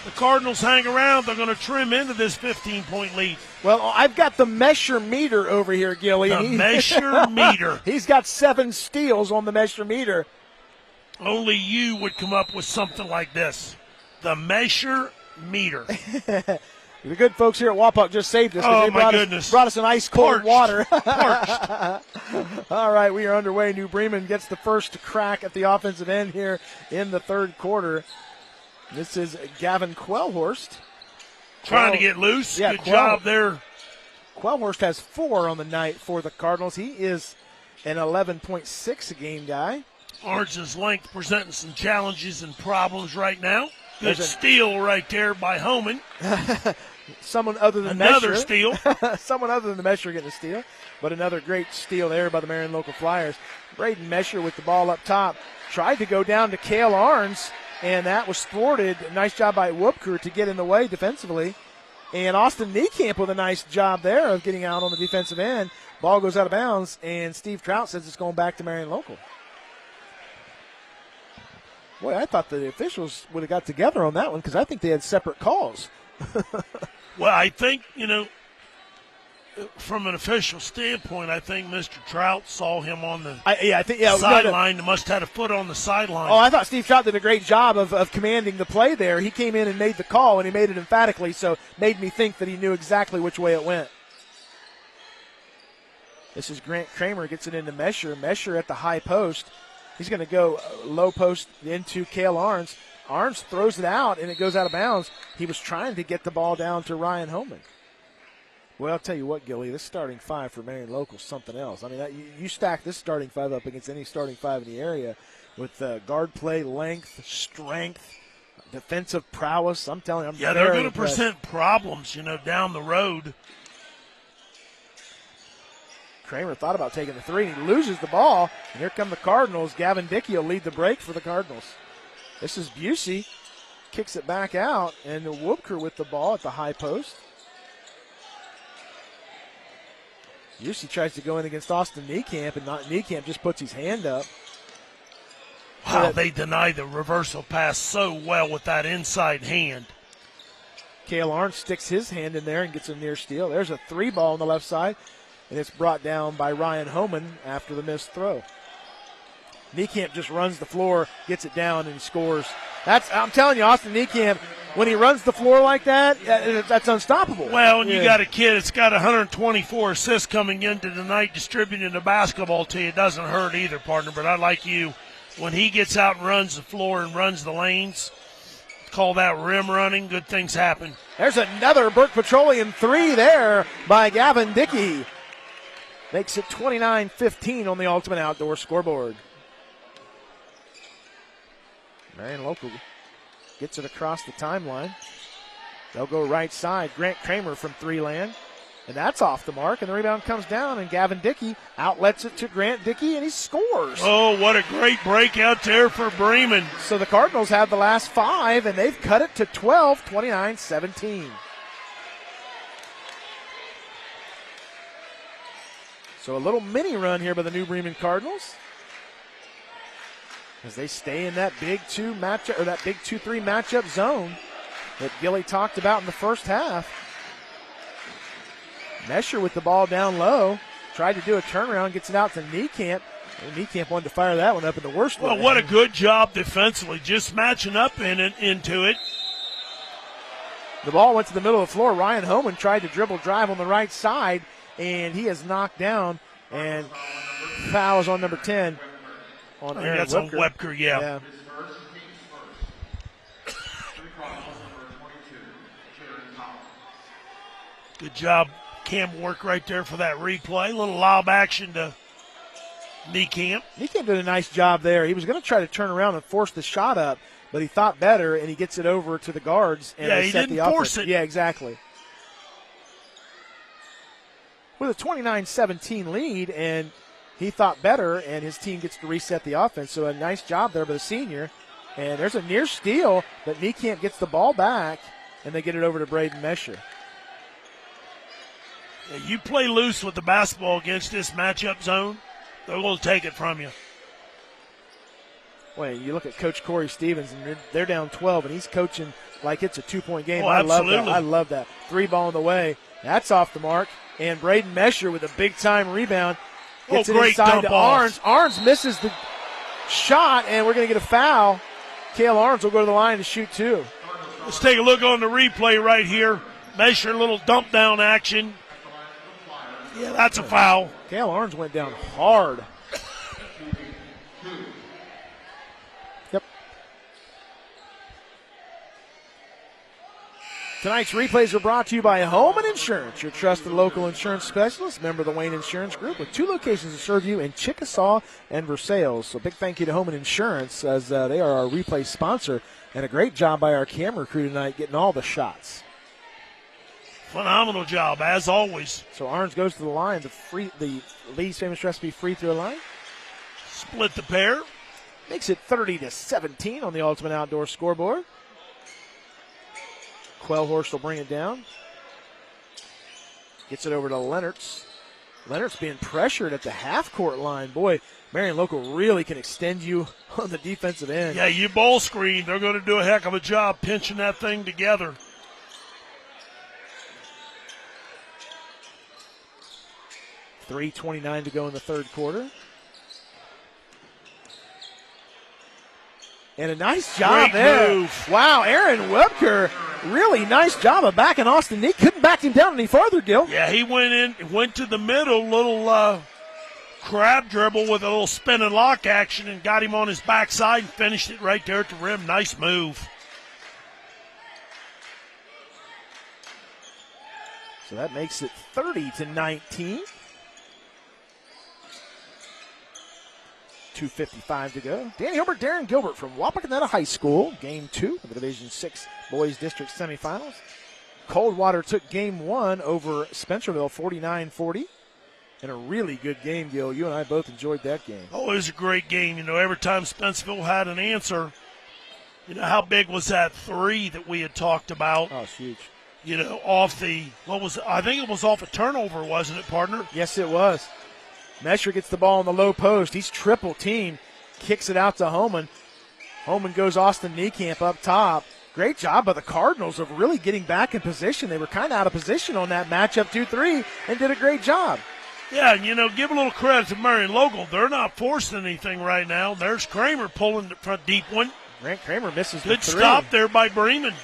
the Cardinals hang around, they're going to trim into this 15-point lead. Well, I've got the measure meter over here, Gilly. The measure meter. He's got 7 steals on the measure meter. Only you would come up with something like this. The measure meter. The good folks here at Wapak just saved us. Oh, They my goodness. Brought us an ice cold water. Parched. All right, we are underway. New Bremen gets the first crack at the offensive end here in the third quarter. This is Gavin Quellhorst. Trying to get loose. Yeah, good job there. Quellhorst has 4 on the night for the Cardinals. He is an 11.6 a game guy. Orange's length presenting some challenges and problems right now. Good steal right there by Homan. Someone other than another Mesher. Steal. Someone other than the Mesher getting a steal. But another great steal there by the Marion local Flyers. Braden Mesher with the ball up top. Tried to go down to Cale Arns, and that was thwarted. Nice job by Whoopker to get in the way defensively. And Austin Niekamp with a nice job there of getting out on the defensive end. Ball goes out of bounds, and Steve Trout says it's going back to Marion local. Boy, I thought the officials would have got together on that one because I think they had separate calls. Well, I think, from an official standpoint, I think Mr. Trout saw him on the sideline. No. Must have had a foot on the sideline. Oh, I thought Steve Trout did a great job of commanding the play there. He came in and made the call, and he made it emphatically, so made me think that he knew exactly which way it went. This is Grant Kramer, gets it into Mesher. Mesher at the high post. He's going to go low post into Cale Arns. Arns throws it out, and it goes out of bounds. He was trying to get the ball down to Ryan Homan. Well, I'll tell you what, Gilly, this starting 5 for Marion local is something else. I mean, you stack this starting 5 up against any starting 5 in the area with guard play, length, strength, defensive prowess. I'm telling you, they're going to present problems, down the road. Kramer thought about taking the 3, and he loses the ball. And here come the Cardinals. Gavin Dickey will lead the break for the Cardinals. This is Busey. Kicks it back out, and Whoopker with the ball at the high post. Busey tries to go in against Austin Niekamp, and Niekamp just puts his hand up. Wow, they deny the reversal pass so well with that inside hand. Cale Arns sticks his hand in there and gets a near steal. There's a 3 ball on the left side, and it's brought down by Ryan Homan after the missed throw. Niekamp just runs the floor, gets it down, and he scores. I'm telling you, Austin Niekamp, when he runs the floor like that, that's unstoppable. Well, and you got a kid that's got 124 assists coming into tonight distributing the basketball to you. It doesn't hurt either, partner, but I like you. When he gets out and runs the floor and runs the lanes, call that rim running, good things happen. There's another Burke Petroleum 3 there by Gavin Dickey. Makes it 29-15 on the Ultimate Outdoor scoreboard. Marion local gets it across the timeline. They'll go right side. Grant Kramer from 3 land. And that's off the mark. And the rebound comes down. And Gavin Dickey outlets it to Grant Dickey. And he scores. Oh, what a great break out there for Bremen. So the Cardinals have the last 5. And they've cut it to 12, 29-17. So a little mini run here by the New Bremen Cardinals, as they stay in that big 2 matchup, or that big 2-3 matchup zone that Gilly talked about in the first half. Mesher with the ball down low, tried to do a turnaround, gets it out to Niekamp. And Niekamp wanted to fire that one up in the worst way. Well, what a good job defensively, just matching up into it. The ball went to the middle of the floor. Ryan Homan tried to dribble drive on the right side, and he is knocked down, and foul is on number 10. On Aaron that's Whoopker. on Whoopker, yeah. Good job, Cam work right there for that replay. A little lob action to Niekamp. Niekamp did a nice job there. He was going to try to turn around and force the shot up, but he thought better, and he gets it over to the guards. And yeah, they he set didn't the force offense. it. Yeah, exactly. With a 29-17 lead, and he thought better, and his team gets to reset the offense. So a nice job there by the senior. And there's a near steal, but Niekamp gets the ball back, and they get it over to Braden Mesher. Yeah, you play loose with the basketball against this matchup zone, they're going to take it from you. Boy, you look at Coach Corey Stevens, and they're down 12, and he's coaching like it's a 2-point game. Oh, I absolutely. love that. I love that. 3 ball in the way. That's off the mark. And Braden Mesher with a big-time rebound. Gets it great inside dump to off. Arns. Arns misses the shot, and we're going to get a foul. Cale Arns will go to the line to shoot 2. Let's take a look on the replay right here. Measure a little dump down action. Yeah, that's a foul. Cale Arns went down hard. Yep. Tonight's replays are brought to you by Home & Insurance, your trusted local insurance specialist, member of the Wayne Insurance Group, with 2 locations to serve you in Chickasaw and Versailles. So big thank you to Home & Insurance, as they are our replay sponsor, and a great job by our camera crew tonight getting all the shots. Phenomenal job, as always. So Arns goes to the line, the Lee's Famous Recipe free throw line. Split the pair. Makes it 30-17 on the Ultimate Outdoor scoreboard. Quellhorst will bring it down. Gets it over to Lennertz. Lennertz being pressured at the half-court line. Boy, Marion Local really can extend you on the defensive end. Yeah, you ball screen. They're going to do a heck of a job pinching that thing together. $3:29 to go in the third quarter. And a nice job Great there. move. Wow, Aaron Webker, really nice job of backing Austin Neek. Couldn't back him down any farther, Gil. Yeah, he went to the middle, little crab dribble with a little spin and lock action and got him on his backside and finished it right there at the rim. Nice move. So that makes it 30-19. 2:55 to go. Danny Hilbert, Darren Gilbert from Wapakoneta High School. Game 2 of the Division 6 Boys District Semifinals. Coldwater took Game 1 over Spencerville 49-40. And a really good game, Gil. You and I both enjoyed that game. Oh, it was a great game. You know, every time Spencerville had an answer, you know, how big was that 3 that we had talked about? Oh, it's huge. You know, off the, I think it was off a turnover, wasn't it, partner? Yes, it was. Mesher gets the ball in the low post. He's triple teamed. Kicks it out to Homan. Homan goes Austin Niekamp up top. Great job by the Cardinals of really getting back in position. They were kind of out of position on that matchup 2-3 and did a great job. Yeah, you know, give a little credit to Marion Local. They're not forcing anything right now. There's Kramer pulling the front deep one. Grant Kramer misses Good the 3. stop there by Bremen.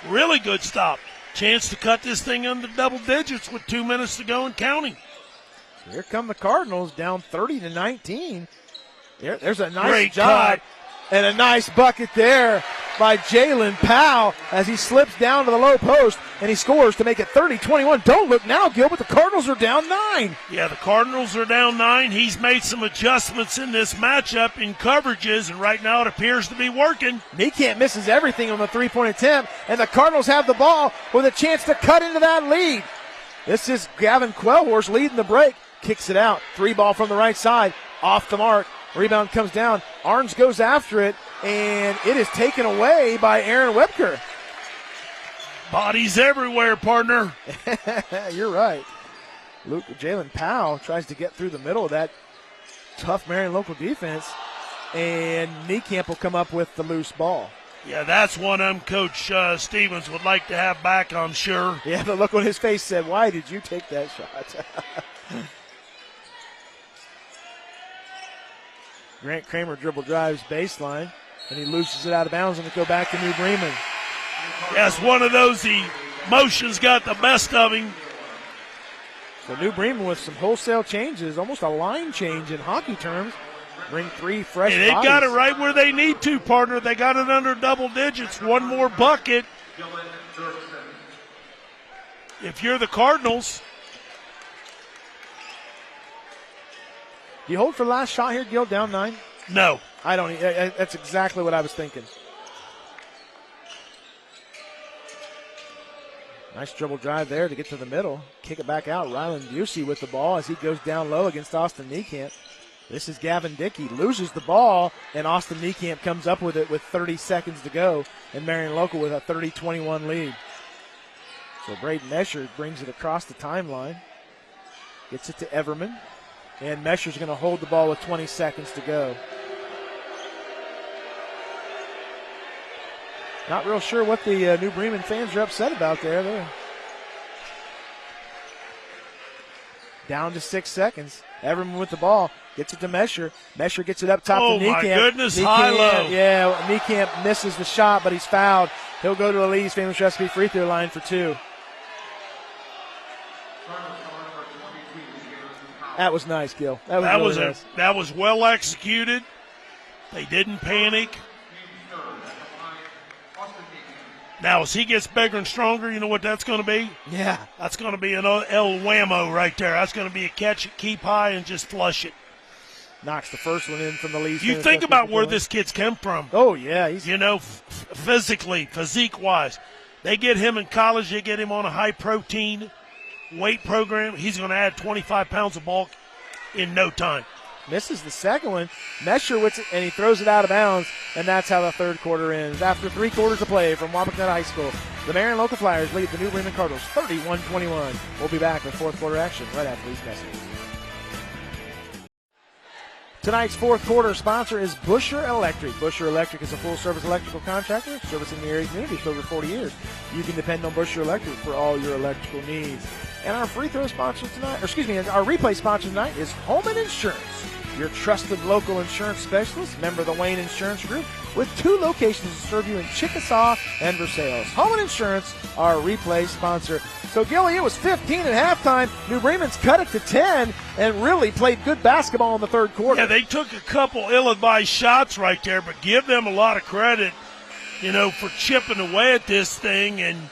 Really good stop. Chance to cut this thing under double digits with 2 minutes to go and counting. Here come the Cardinals down 30-19. There's a nice Great job cut. and a nice bucket there by Jalen Powell as he slips down to the low post and he scores to make it 30-21. Don't look now, Gilbert. The Cardinals are down 9. Yeah, the Cardinals are down 9. He's made some adjustments in this matchup in coverages, and right now it appears to be working. Niekamp misses everything on the three-point attempt, and the Cardinals have the ball with a chance to cut into that lead. This is Gavin Quellhorst leading the break. Kicks it out. 3 ball from the right side. Off the mark. Rebound comes down. Arns goes after it, and it is taken away by Aaron Webker. Bodies everywhere, partner. You're right. Jalen Powell tries to get through the middle of that tough Marion Local defense, and Niekamp will come up with the loose ball. Yeah, that's one Coach Stevens would like to have back, I'm sure. Yeah, the look on his face said, why did you take that shot? Grant Kramer dribble drives baseline, and he loses it out of bounds and it go back to New Bremen. Yes, one of those emotions got the best of him. So New Bremen with some wholesale changes, almost a line change in hockey terms. Bring 3 fresh And they've bodies. got it right where they need to, partner. They got it under double digits. One more bucket. If you're the Cardinals. Do you hold for the last shot here, Gil, down 9? No. I don't. That's exactly what I was thinking. Nice dribble drive there to get to the middle. Kick it back out. Ryland Busey with the ball as he goes down low against Austin Niekamp. This is Gavin Dickey. Loses the ball, and Austin Niekamp comes up with it with 30 seconds to go, and Marion Local with a 30-21 lead. So Braden Mesher brings it across the timeline. Gets it to Everman. And Mesher's going to hold the ball with 20 seconds to go. Not real sure what the New Bremen fans are upset about there. They're down to 6 seconds. Everman with the ball. Gets it to Mesher. Mesher gets it up top to Niekamp. Oh, my goodness, high-low. Yeah, Niekamp misses the shot, but he's fouled. He'll go to Lee's famous recipe free throw line for 2. That was nice, Gil. That was well executed. They didn't panic. Now, as he gets bigger and stronger, you know what that's going to be? Yeah. That's going to be an El Whammo right there. That's going to be a catch it, keep high, and just flush it. Knocks the first one in from the lead. You think about where this kid's come from. Oh, yeah. Physically, physique-wise. They get him in college. They get him on a high-protein weight program. He's going to add 25 pounds of bulk in no time. Misses the second one. Mesher with it, and he throws it out of bounds, and that's how the third quarter ends. After 3 quarters of play from Wapakoneta High School, the Marion Local Flyers lead the New Bremen Cardinals 31-21. We'll be back with fourth quarter action right after these messages. Tonight's fourth quarter sponsor is Busher Electric. Busher Electric is a full-service electrical contractor servicing the area community for over 40 years. You can depend on Busher Electric for all your electrical needs. And our free throw sponsor tonight, our replay sponsor tonight is Holman Insurance, your trusted local insurance specialist, member of the Wayne Insurance Group, with 2 locations to serve you in Chickasaw and Versailles. Holman Insurance, our replay sponsor. So, Gilly, it was 15 at halftime. New Bremen's cut it to 10 and really played good basketball in the third quarter. Yeah, they took a couple ill-advised shots right there, but give them a lot of credit, for chipping away at this thing, and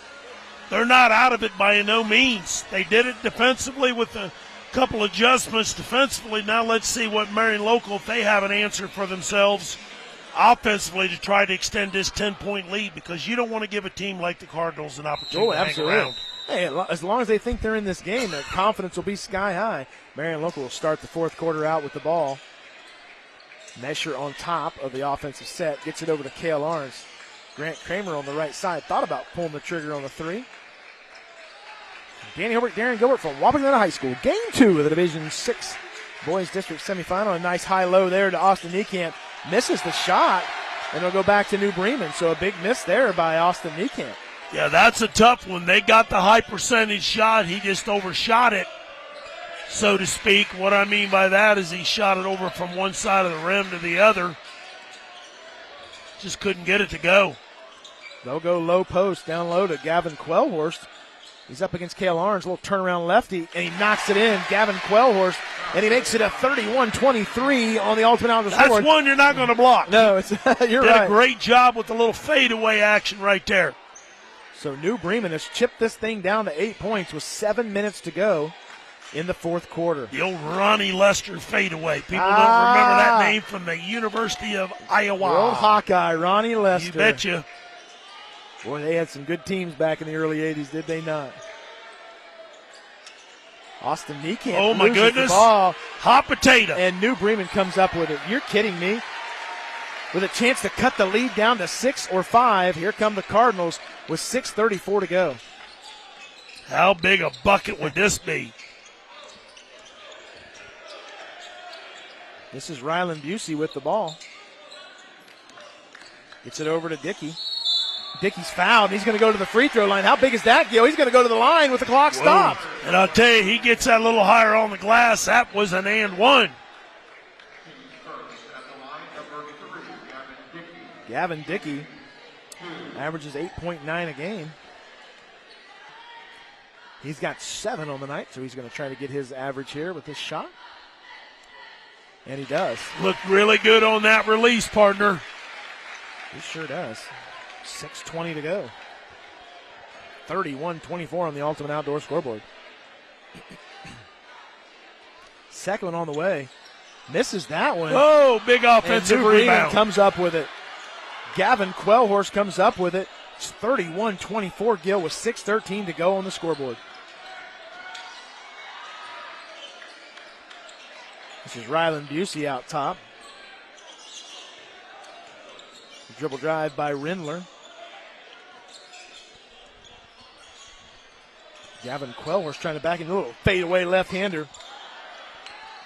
they're not out of it by no means. They did it defensively with a couple adjustments defensively. Now let's see what Marion Local, if they have an answer for themselves offensively to try to extend this 10-point lead, because you don't want to give a team like the Cardinals an opportunity to hang around. Hey, as long as they think they're in this game, their confidence will be sky high. Marion Local will start the fourth quarter out with the ball. Mesher on top of the offensive set. Gets it over to Cale Arns. Grant Kramer on the right side. Thought about pulling the trigger on the 3. Danny Hilbert, Darren Gilbert from Wapakoneta High School. Game 2 of the Division 6 Boys District semifinal. A nice high-low there to Austin Niekamp. Misses the shot, and it'll go back to New Bremen. So a big miss there by Austin Niekamp. Yeah, that's a tough one. They got the high percentage shot. He just overshot it, so to speak. What I mean by that is he shot it over from one side of the rim to the other. Just couldn't get it to go. They'll go low post, down low to Gavin Quellhorst. He's up against Cale Arns, a little turnaround lefty, and he knocks it in. Gavin Quellhorst, and he makes it a 31-23 on the ultimate outdoor scoreboard. That's one you're not going to block. No, you're right. Did a great job with the little fadeaway action right there. So New Bremen has chipped this thing down to 8 points with 7 minutes to go in the fourth quarter. The old Ronnie Lester fadeaway. People don't remember that name from the University of Iowa. The old Hawkeye, Ronnie Lester. You betcha. Boy, they had some good teams back in the early 80s, did they not? Austin Niekamp loses the ball. Hot potato. And New Bremen comes up with it. You're kidding me. With a chance to cut the lead down to 6 or 5. Here come the Cardinals with 6:34 to go. How big a bucket would this be? This is Rylan Busey with the ball. Gets it over to Dickey. Dickey's fouled. He's going to go to the free throw line. How big is that, Gil? He's going to go to the line with the clock stopped. And I'll tell you, he gets that a little higher on the glass. That was an and one. Gavin Dickey averages 8.9 a game. He's got 7 on the night, so he's going to try to get his average here with this shot. And he does. Looked really good on that release, partner. He sure does. 6:20 to go. 31-24 on the Ultimate Outdoor scoreboard. Second one on the way. Misses that one. Oh, big offensive rebound. Comes up with it. Gavin Quellhorst comes up with it. It's 31-24, Gil, with 6:13 to go on the scoreboard. This is Rylan Busey out top. Dribble drive by Rindler. Gavin Quellhorst trying to back in a little fadeaway left-hander.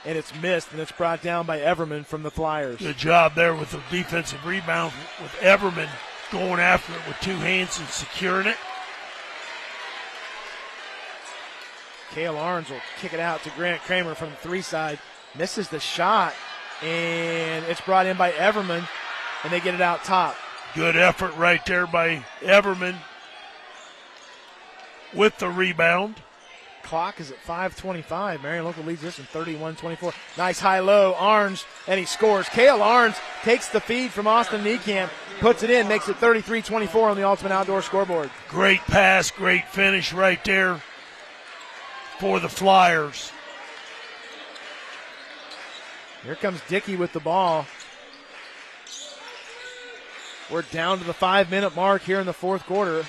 And it's missed, and it's brought down by Everman from the Flyers. Good job there with the defensive rebound with Everman. going after it with two hands and securing it. Cale Arns will kick it out to Grant Kramer from the 3 side. Misses the shot, and it's brought in by Everman, and they get it out top. Good effort right there by Everman with the rebound. Clock is at 5:25. Marion Local leads this in 31-24. Nice high-low. Arns, and he scores. Cale Arns takes the feed from Austin Niekamp, puts it in, makes it 33-24 on the Ultimate Outdoor scoreboard. Great pass, great finish right there for the Flyers. Here comes Dickey with the ball. We're down to the 5-minute mark here in the fourth quarter.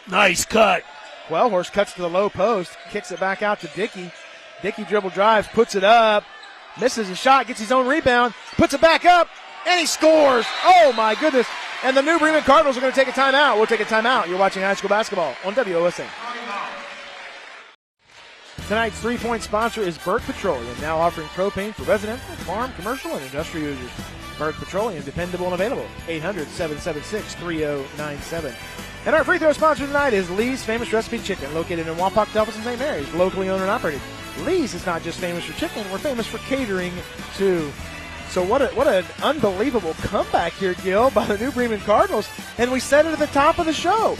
Nice cut. Quellhorst cuts to the low post, kicks it back out to Dickey. Dickey dribble drives, puts it up, misses a shot, gets his own rebound, puts it back up, and he scores. Oh, my goodness. And the New Bremen Cardinals are going to take a timeout. We'll take a timeout. You're watching high school basketball on WOSN. Tonight's three-point sponsor is Burke Petroleum, now offering propane for residential, farm, commercial, and industrial users. Burke Petroleum, dependable and available. 800-776-3097. And our free throw sponsor tonight is Lee's Famous Recipe Chicken, located in Wapak, Delphos, and St. Mary's, locally owned and operated. Lee's is not just famous for chicken, we're famous for catering, too. So what an unbelievable comeback here, Gil, by the New Bremen Cardinals. And we said it at the top of the show.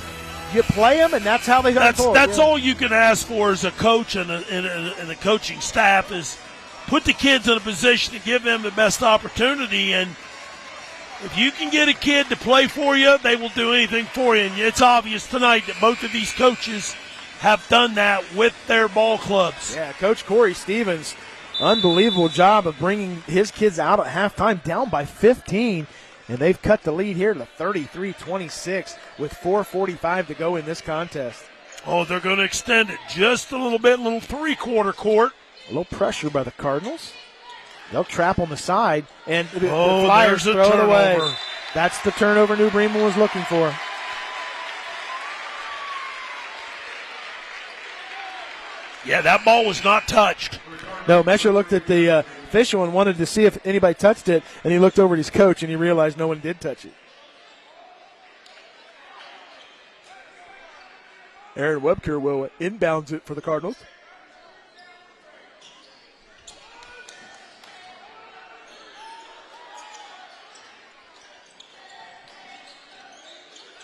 You play them, and that's how they unfold. That's all you can ask for as a coach and a coaching staff is put the kids in a position to give them the best opportunity. And if you can get a kid to play for you, they will do anything for you. And it's obvious tonight that both of these coaches have done that with their ball clubs. Yeah, Coach Corey Stevens, unbelievable job of bringing his kids out at halftime down by 15. And they've cut the lead here to 33-26 with 4:45 to go in this contest. Oh, they're going to extend it just a little bit, a little three-quarter court. A little pressure by the Cardinals. They'll trap on the side, and the Oh, Flyers there's a throw it away. turnover. That's the turnover New Bremen was looking for. Yeah, that ball was not touched. No, Mesher looked at the official and wanted to see if anybody touched it, and he looked over at his coach, and he realized no one did touch it. Aaron Webker will inbounds it for the Cardinals.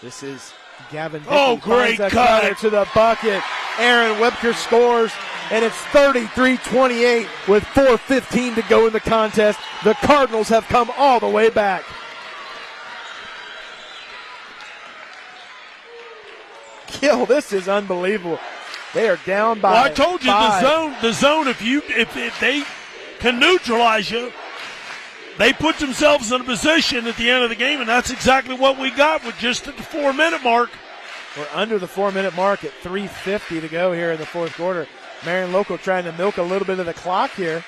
This is Gavin Dickey. Oh, great finds a cut. cutter to the bucket. Aaron Webker scores, and it's 33-28 with 4:15 to go in the contest. The Cardinals have come all the way back. Gil, this is unbelievable. They are down by Well, I told you 5. the zone. If they can neutralize you, they put themselves in a position at the end of the game, and that's exactly what we got with just at the 4-minute mark. We're under the 4-minute mark at 3:50 to go here in the fourth quarter. Marion Local trying to milk a little bit of the clock here.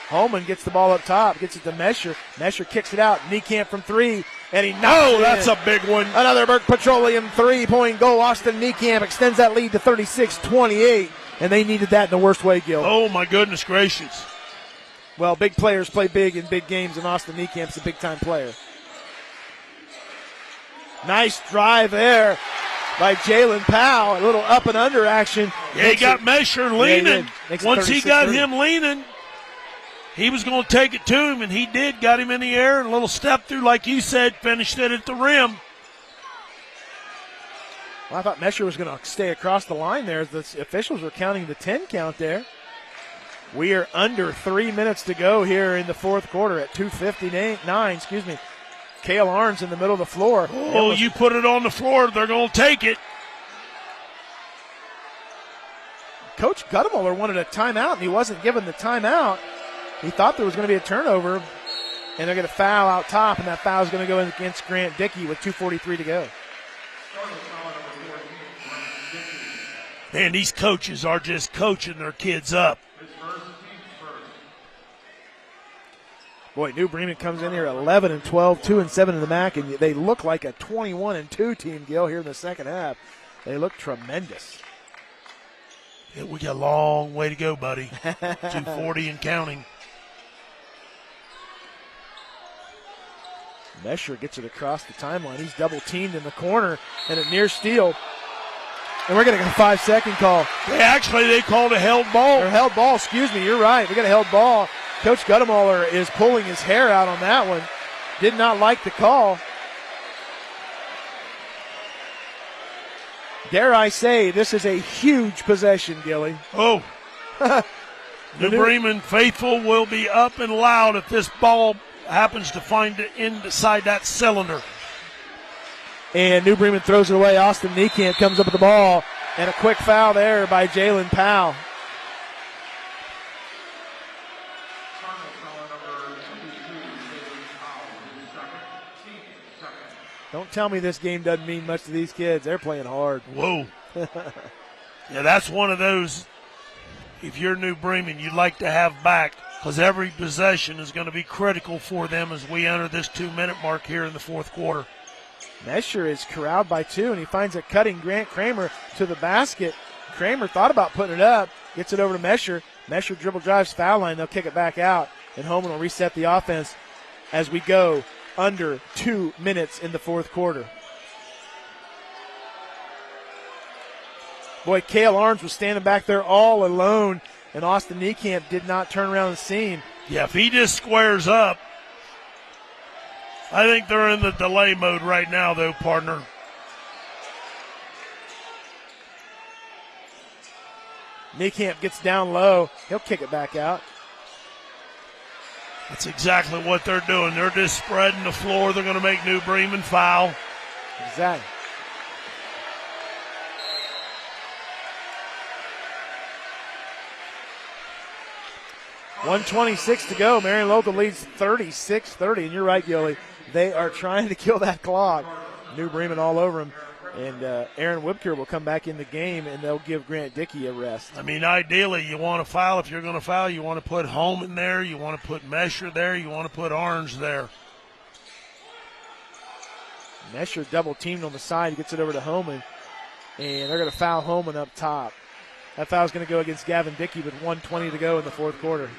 Holman gets the ball up top, gets it to Mesher. Mesher kicks it out. Niekamp from 3, and he knocks it That's in. a big one. Another Burke Petroleum 3-point goal. Austin Niekamp extends that lead to 36-28, and they needed that in the worst way, Gil. Oh, my goodness gracious. Well, big players play big in big games, and Austin Niekamp's a big-time player. Nice drive there by Jalen Powell. A little up and under action. Yeah, he got Mesher leaning. Makes it Once he got 36-30. him leaning, he was going to take it to him, and he did. Got him in the air, and a little step through, like you said, finished it at the rim. Well, I thought Mesher was going to stay across the line there. The officials were counting the 10 count there. We are under 3 minutes to go here in the fourth quarter at 2:59. Cale Arns in the middle of the floor. Oh, you put it on the floor, they're going to take it. Coach Guttemuller wanted a timeout, and he wasn't given the timeout. He thought there was going to be a turnover, and they're going to foul out top, and that foul is going to go against Grant Dickey with 2:43 to go. Man, these coaches are just coaching their kids up. Boy, New Bremen comes in here 11-12, 2-7 in the MAC, and they look like a 21-2 team, Gil, here in the second half. They look tremendous. Yeah, we got a long way to go, buddy. 240 and counting. Mesher gets it across the timeline. He's double-teamed in the corner and a near steal. And we're going to get a 5-second call. They called a held ball. Or held ball, excuse me. You're right. We got a held ball. Coach Guttemauer is pulling his hair out on that one. Did not like the call. Dare I say, this is a huge possession, Gilly. Oh. New Bremen faithful will be up and loud if this ball happens to find it inside that cylinder. And New Bremen throws it away. Austin Niekamp comes up with the ball. And a quick foul there by Jalen Powell. Don't tell me this game doesn't mean much to these kids. They're playing hard. Whoa. Yeah, that's one of those, if you're New Bremen, you'd like to have back, because every possession is going to be critical for them as we enter this 2-minute mark here in the fourth quarter. Mesher is corralled by 2, and he finds it cutting Grant Kramer to the basket. Kramer thought about putting it up, gets it over to Mesher. Mesher dribble drives foul line. They'll kick it back out, and Holman will reset the offense as we go under 2 minutes in the fourth quarter. Boy, Cale Arns was standing back there all alone, and Austin Niekamp did not turn around and see him. Yeah, if he just squares up, I think they're in the delay mode right now, though, partner. Niekamp gets down low. He'll kick it back out. That's exactly what they're doing. They're just spreading the floor. They're going to make New Bremen foul. Exactly. .126 to go. Marion Local leads 36-30. And you're right, Gilly. They are trying to kill that clock. New Bremen all over them. And Aaron Whipker will come back in the game, and they'll give Grant Dickey a rest. I mean, ideally, you want to foul. If you're going to foul, you want to put Holman there. You want to put Mesher there. You want to put Orange there. Mesher double-teamed on the side. He gets it over to Holman, and they're going to foul Holman up top. That foul's going to go against Gavin Dickey with 1:20 to go in the fourth quarter.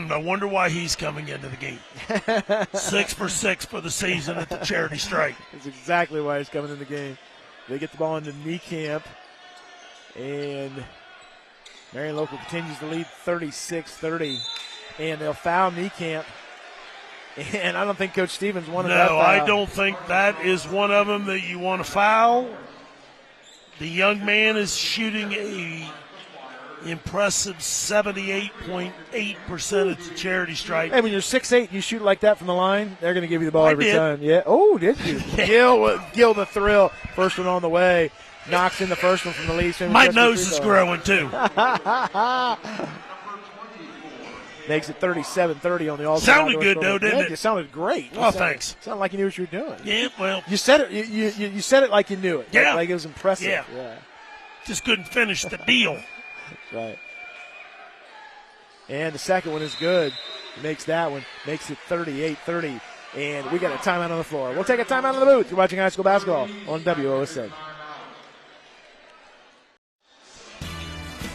I wonder why he's coming into the game. 6 for 6 for the season at the charity strike. That's exactly why he's coming in the game. They get the ball into Niekamp, and Marion Local continues to lead 36-30, and they'll foul Niekamp. And I don't think Coach Stevens wanted that foul. No, I don't think that is one of them that you want to foul. The young man is shooting a impressive 78.8% at the charity stripe. Hey, when you're 6'8", you shoot like that from the line, they're going to give you the ball every did. time. Yeah. Oh, did you? Gil the thrill. First one on the way. Knocks in the first one from the lead. My nose is growing, too. Makes it 37-30 on the all-star. Sounded good, though, didn't it? It sounded great. Thanks. Sounded like you knew what you were doing. Yeah, well. You said it. You said it like you knew it. Yeah. Like it was impressive. Yeah. Just couldn't finish the deal. Right. And the second one is good. He makes that one. Makes it 38-30. And we got a timeout on the floor. We'll take a timeout in the booth. You're watching high school basketball on WOSN.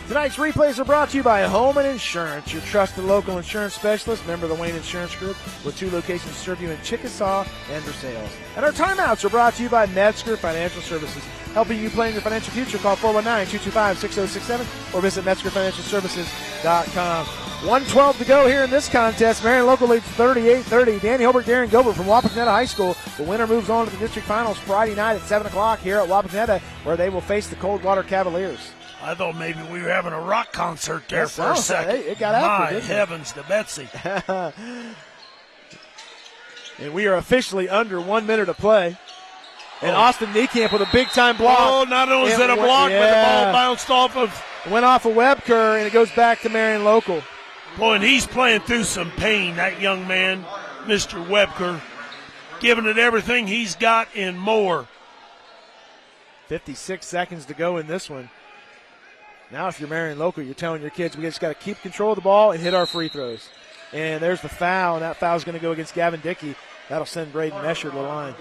Tonight's replays are brought to you by Holman Insurance, your trusted local insurance specialist, member of the Wayne Insurance Group, with 2 locations to serve you in Chickasaw and Versailles. And our timeouts are brought to you by Metzger Financial Services, helping you plan your financial future. Call 419-225-6067 or visit MetzgerFinancialServices.com. 1:12 to go here in this contest. Marion Local leads 38-30. Danny Holbert, Darren Gilbert from Wapakoneta High School. The winner moves on to the district finals Friday night at 7 o'clock here at Wapakoneta, where they will face the Coldwater Cavaliers. I thought maybe we were having a rock concert there for a second. It got after, My heavens to Betsy. And we are officially under 1 minute to play. And Austin Niekamp with a big-time block. Oh, not only is it a block, but the ball bounced off of. Went off of Webker, and it goes back to Marion Local. Boy, and he's playing through some pain, that young man, Mr. Webker, giving it everything he's got and more. 56 seconds to go in this one. Now if you're Marion local, you're telling your kids we just got to keep control of the ball and hit our free throws. And there's the foul, and that foul's going to go against Gavin Dickey. That'll send Braden Mesher to the line.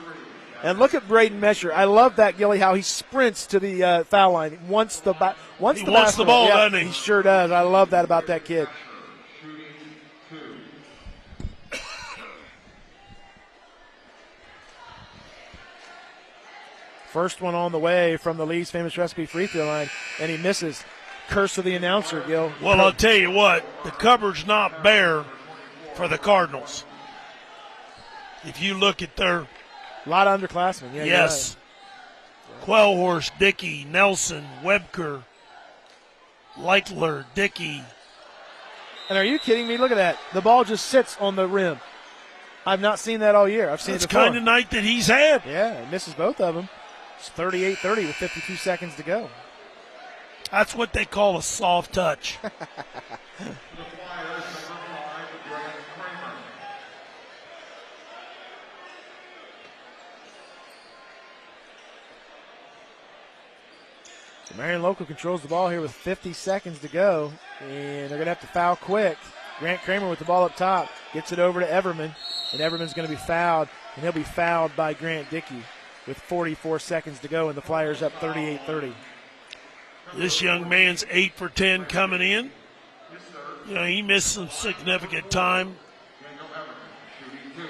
And look at Braden Mesher. I love that, Gilly, how he sprints to the foul line. He wants the ball, doesn't he? He sure does. I love that about that kid. First one on the way from the Lee's Famous Recipe free throw line, and he misses. Curse of the announcer, Gil. Well, I'll tell you what, the cupboard's not bare for the Cardinals. If you look at their... A lot of underclassmen. Yeah, yes. Quellhorst, Dickey, Nelson, Webker, Leitler, Dickey. And are you kidding me? Look at that. The ball just sits on the rim. I've not seen that all year. I've seen That's it before. That's kind of night that he's had. Yeah, he misses both of them. It's 38-30 with 52 seconds to go. That's what they call a soft touch. So Marion local controls the ball here with 50 seconds to go, and they're going to have to foul quick. Grant Kramer with the ball up top, gets it over to Everman, and Everman's going to be fouled, and he'll be fouled by Grant Dickey with 44 seconds to go, and the Flyers up 38-30. This young man's 8 for 10 coming in. You know, he missed some significant time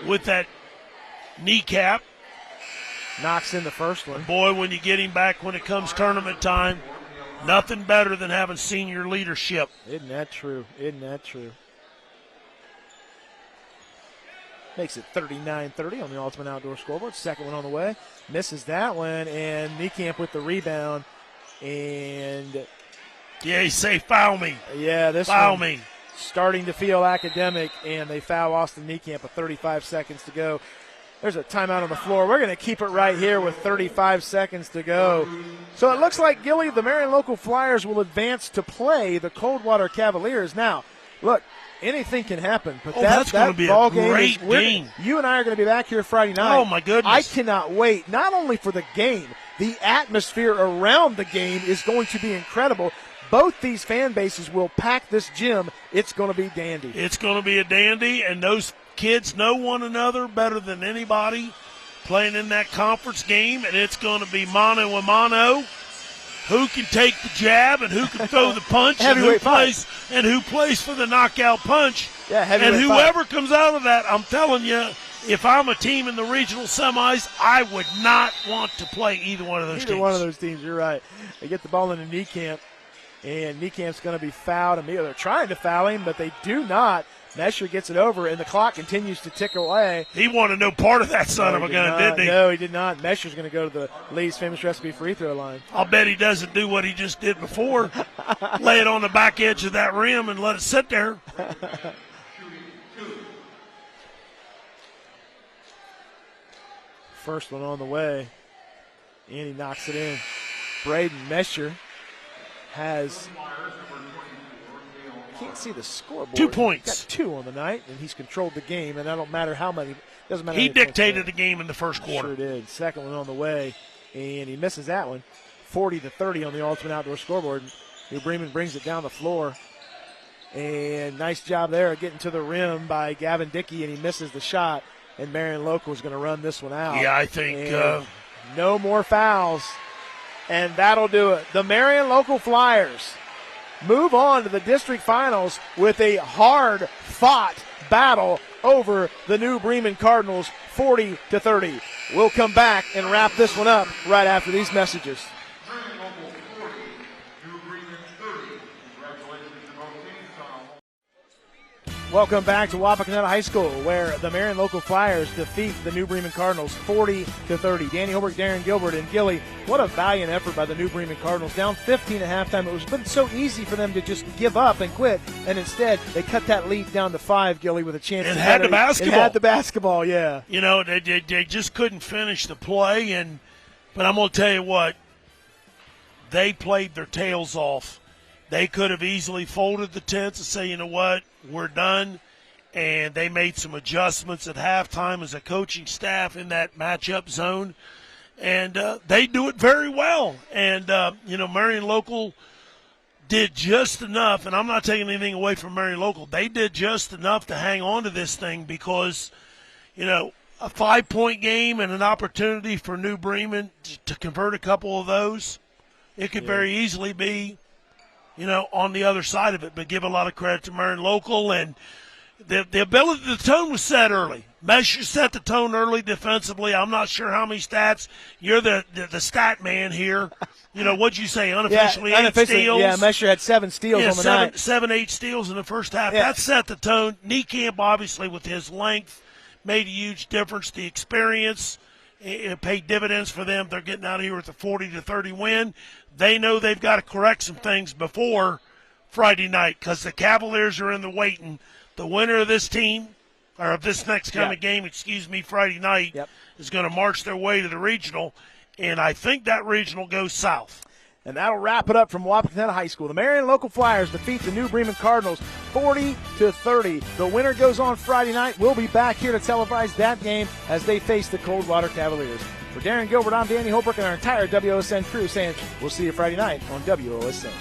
with that kneecap. Knocks in the first one. Boy, when you get him back when it comes tournament time, nothing better than having senior leadership. Isn't that true? Isn't that true? Makes it 39-30 on the Ultimate Outdoor scoreboard. Second one on the way. Misses that one, and Niekamp with the rebound. And yeah, he say foul me. Yeah, this foul one me. Starting to feel academic, and they foul Austin Niekamp with 35 seconds to go. There's a timeout on the floor. We're going to keep it right here with 35 seconds to go. So it looks like, Gilly, the Marion local Flyers will advance to play the Coldwater Cavaliers. Now, look, anything can happen, but that's going to be ball a great game. You and I are going to be back here Friday night. Oh, my goodness. I cannot wait, not only for the game, the atmosphere around the game is going to be incredible. Both these fan bases will pack this gym. It's going to be dandy. It's going to be a dandy, and those kids know one another better than anybody playing in that conference game, and it's going to be mano a mano. Who can take the jab and who can throw the punch and who plays for the knockout punch. Yeah, and whoever comes out of that, I'm telling you, if I'm a team in the regional semis, I would not want to play either one of those teams. Either one of those teams, you're right. They get the ball into Niekamp, and Niekamp's going to be fouled. They're trying to foul him, but they do not. Mesher gets it over, and the clock continues to tick away. He wanted no part of that son of a gun, didn't he? No, he did not. Mesher's going to go to the Lee's Famous Recipe free throw line. I'll bet he doesn't do what he just did before. Lay it on the back edge of that rim and let it sit there. First one on the way, and he knocks it in. Braden Mesher has... Can't see the scoreboard. 2 points. He's got 2 on the night, and he's controlled the game, and that don't matter how many. Doesn't matter. He dictated the game in the first quarter. Sure did. Second one on the way, and he misses that one. 40-30 on the Ultimate Outdoor scoreboard. New Bremen brings it down the floor, and nice job there getting to the rim by Gavin Dickey, and he misses the shot. And Marion Local is going to run this one out. Yeah, I think no more fouls, and that'll do it. The Marion Local Flyers move on to the district finals with a hard-fought battle over the New Bremen Cardinals, 40-30. We'll come back and wrap this one up right after these messages. Welcome back to Wapakoneta High School, where the Marion Local Flyers defeat the New Bremen Cardinals 40-30. Danny Holbrook, Darren Gilbert, and Gilly, what a valiant effort by the New Bremen Cardinals. Down 15 at halftime. It was been so easy for them to just give up and quit, and instead they cut that lead down to 5, Gilly, with a chance to had the basketball. It had the basketball, yeah. You know, they just couldn't finish the play, but I'm going to tell you what, they played their tails off. They could have easily folded the tents and say, you know what, we're done. And they made some adjustments at halftime as a coaching staff in that matchup zone. And they do it very well. And, Marion Local did just enough, and I'm not taking anything away from Marion Local. They did just enough to hang on to this thing because, a 5-point game and an opportunity for New Bremen to convert a couple of those, it could very easily be, on the other side of it. But give a lot of credit to Marion Local, and the ability, the tone was set early. Mesher set the tone early defensively. I'm not sure how many stats. You're the stat man here. What'd you say? Unofficially, 8 steals. Yeah, Mesher had 7 steals on the night. 8 steals in the first half. Yeah. That set the tone. Niekamp, obviously, with his length, made a huge difference. The experience, it paid dividends for them. They're getting out of here with a 40-30 win. They know they've got to correct some things before Friday night because the Cavaliers are in the waiting. The winner of this team, or of this next coming game, Friday night, is going to march their way to the regional, and I think that regional goes south. And that'll wrap it up from Wapakoneta High School. The Marion Local Flyers defeat the New Bremen Cardinals 40-30. The winner goes on Friday night. We'll be back here to televise that game as they face the Coldwater Cavaliers. For Darren Gilbert, I'm Danny Holbrook and our entire WOSN crew saying we'll see you Friday night on WOSN.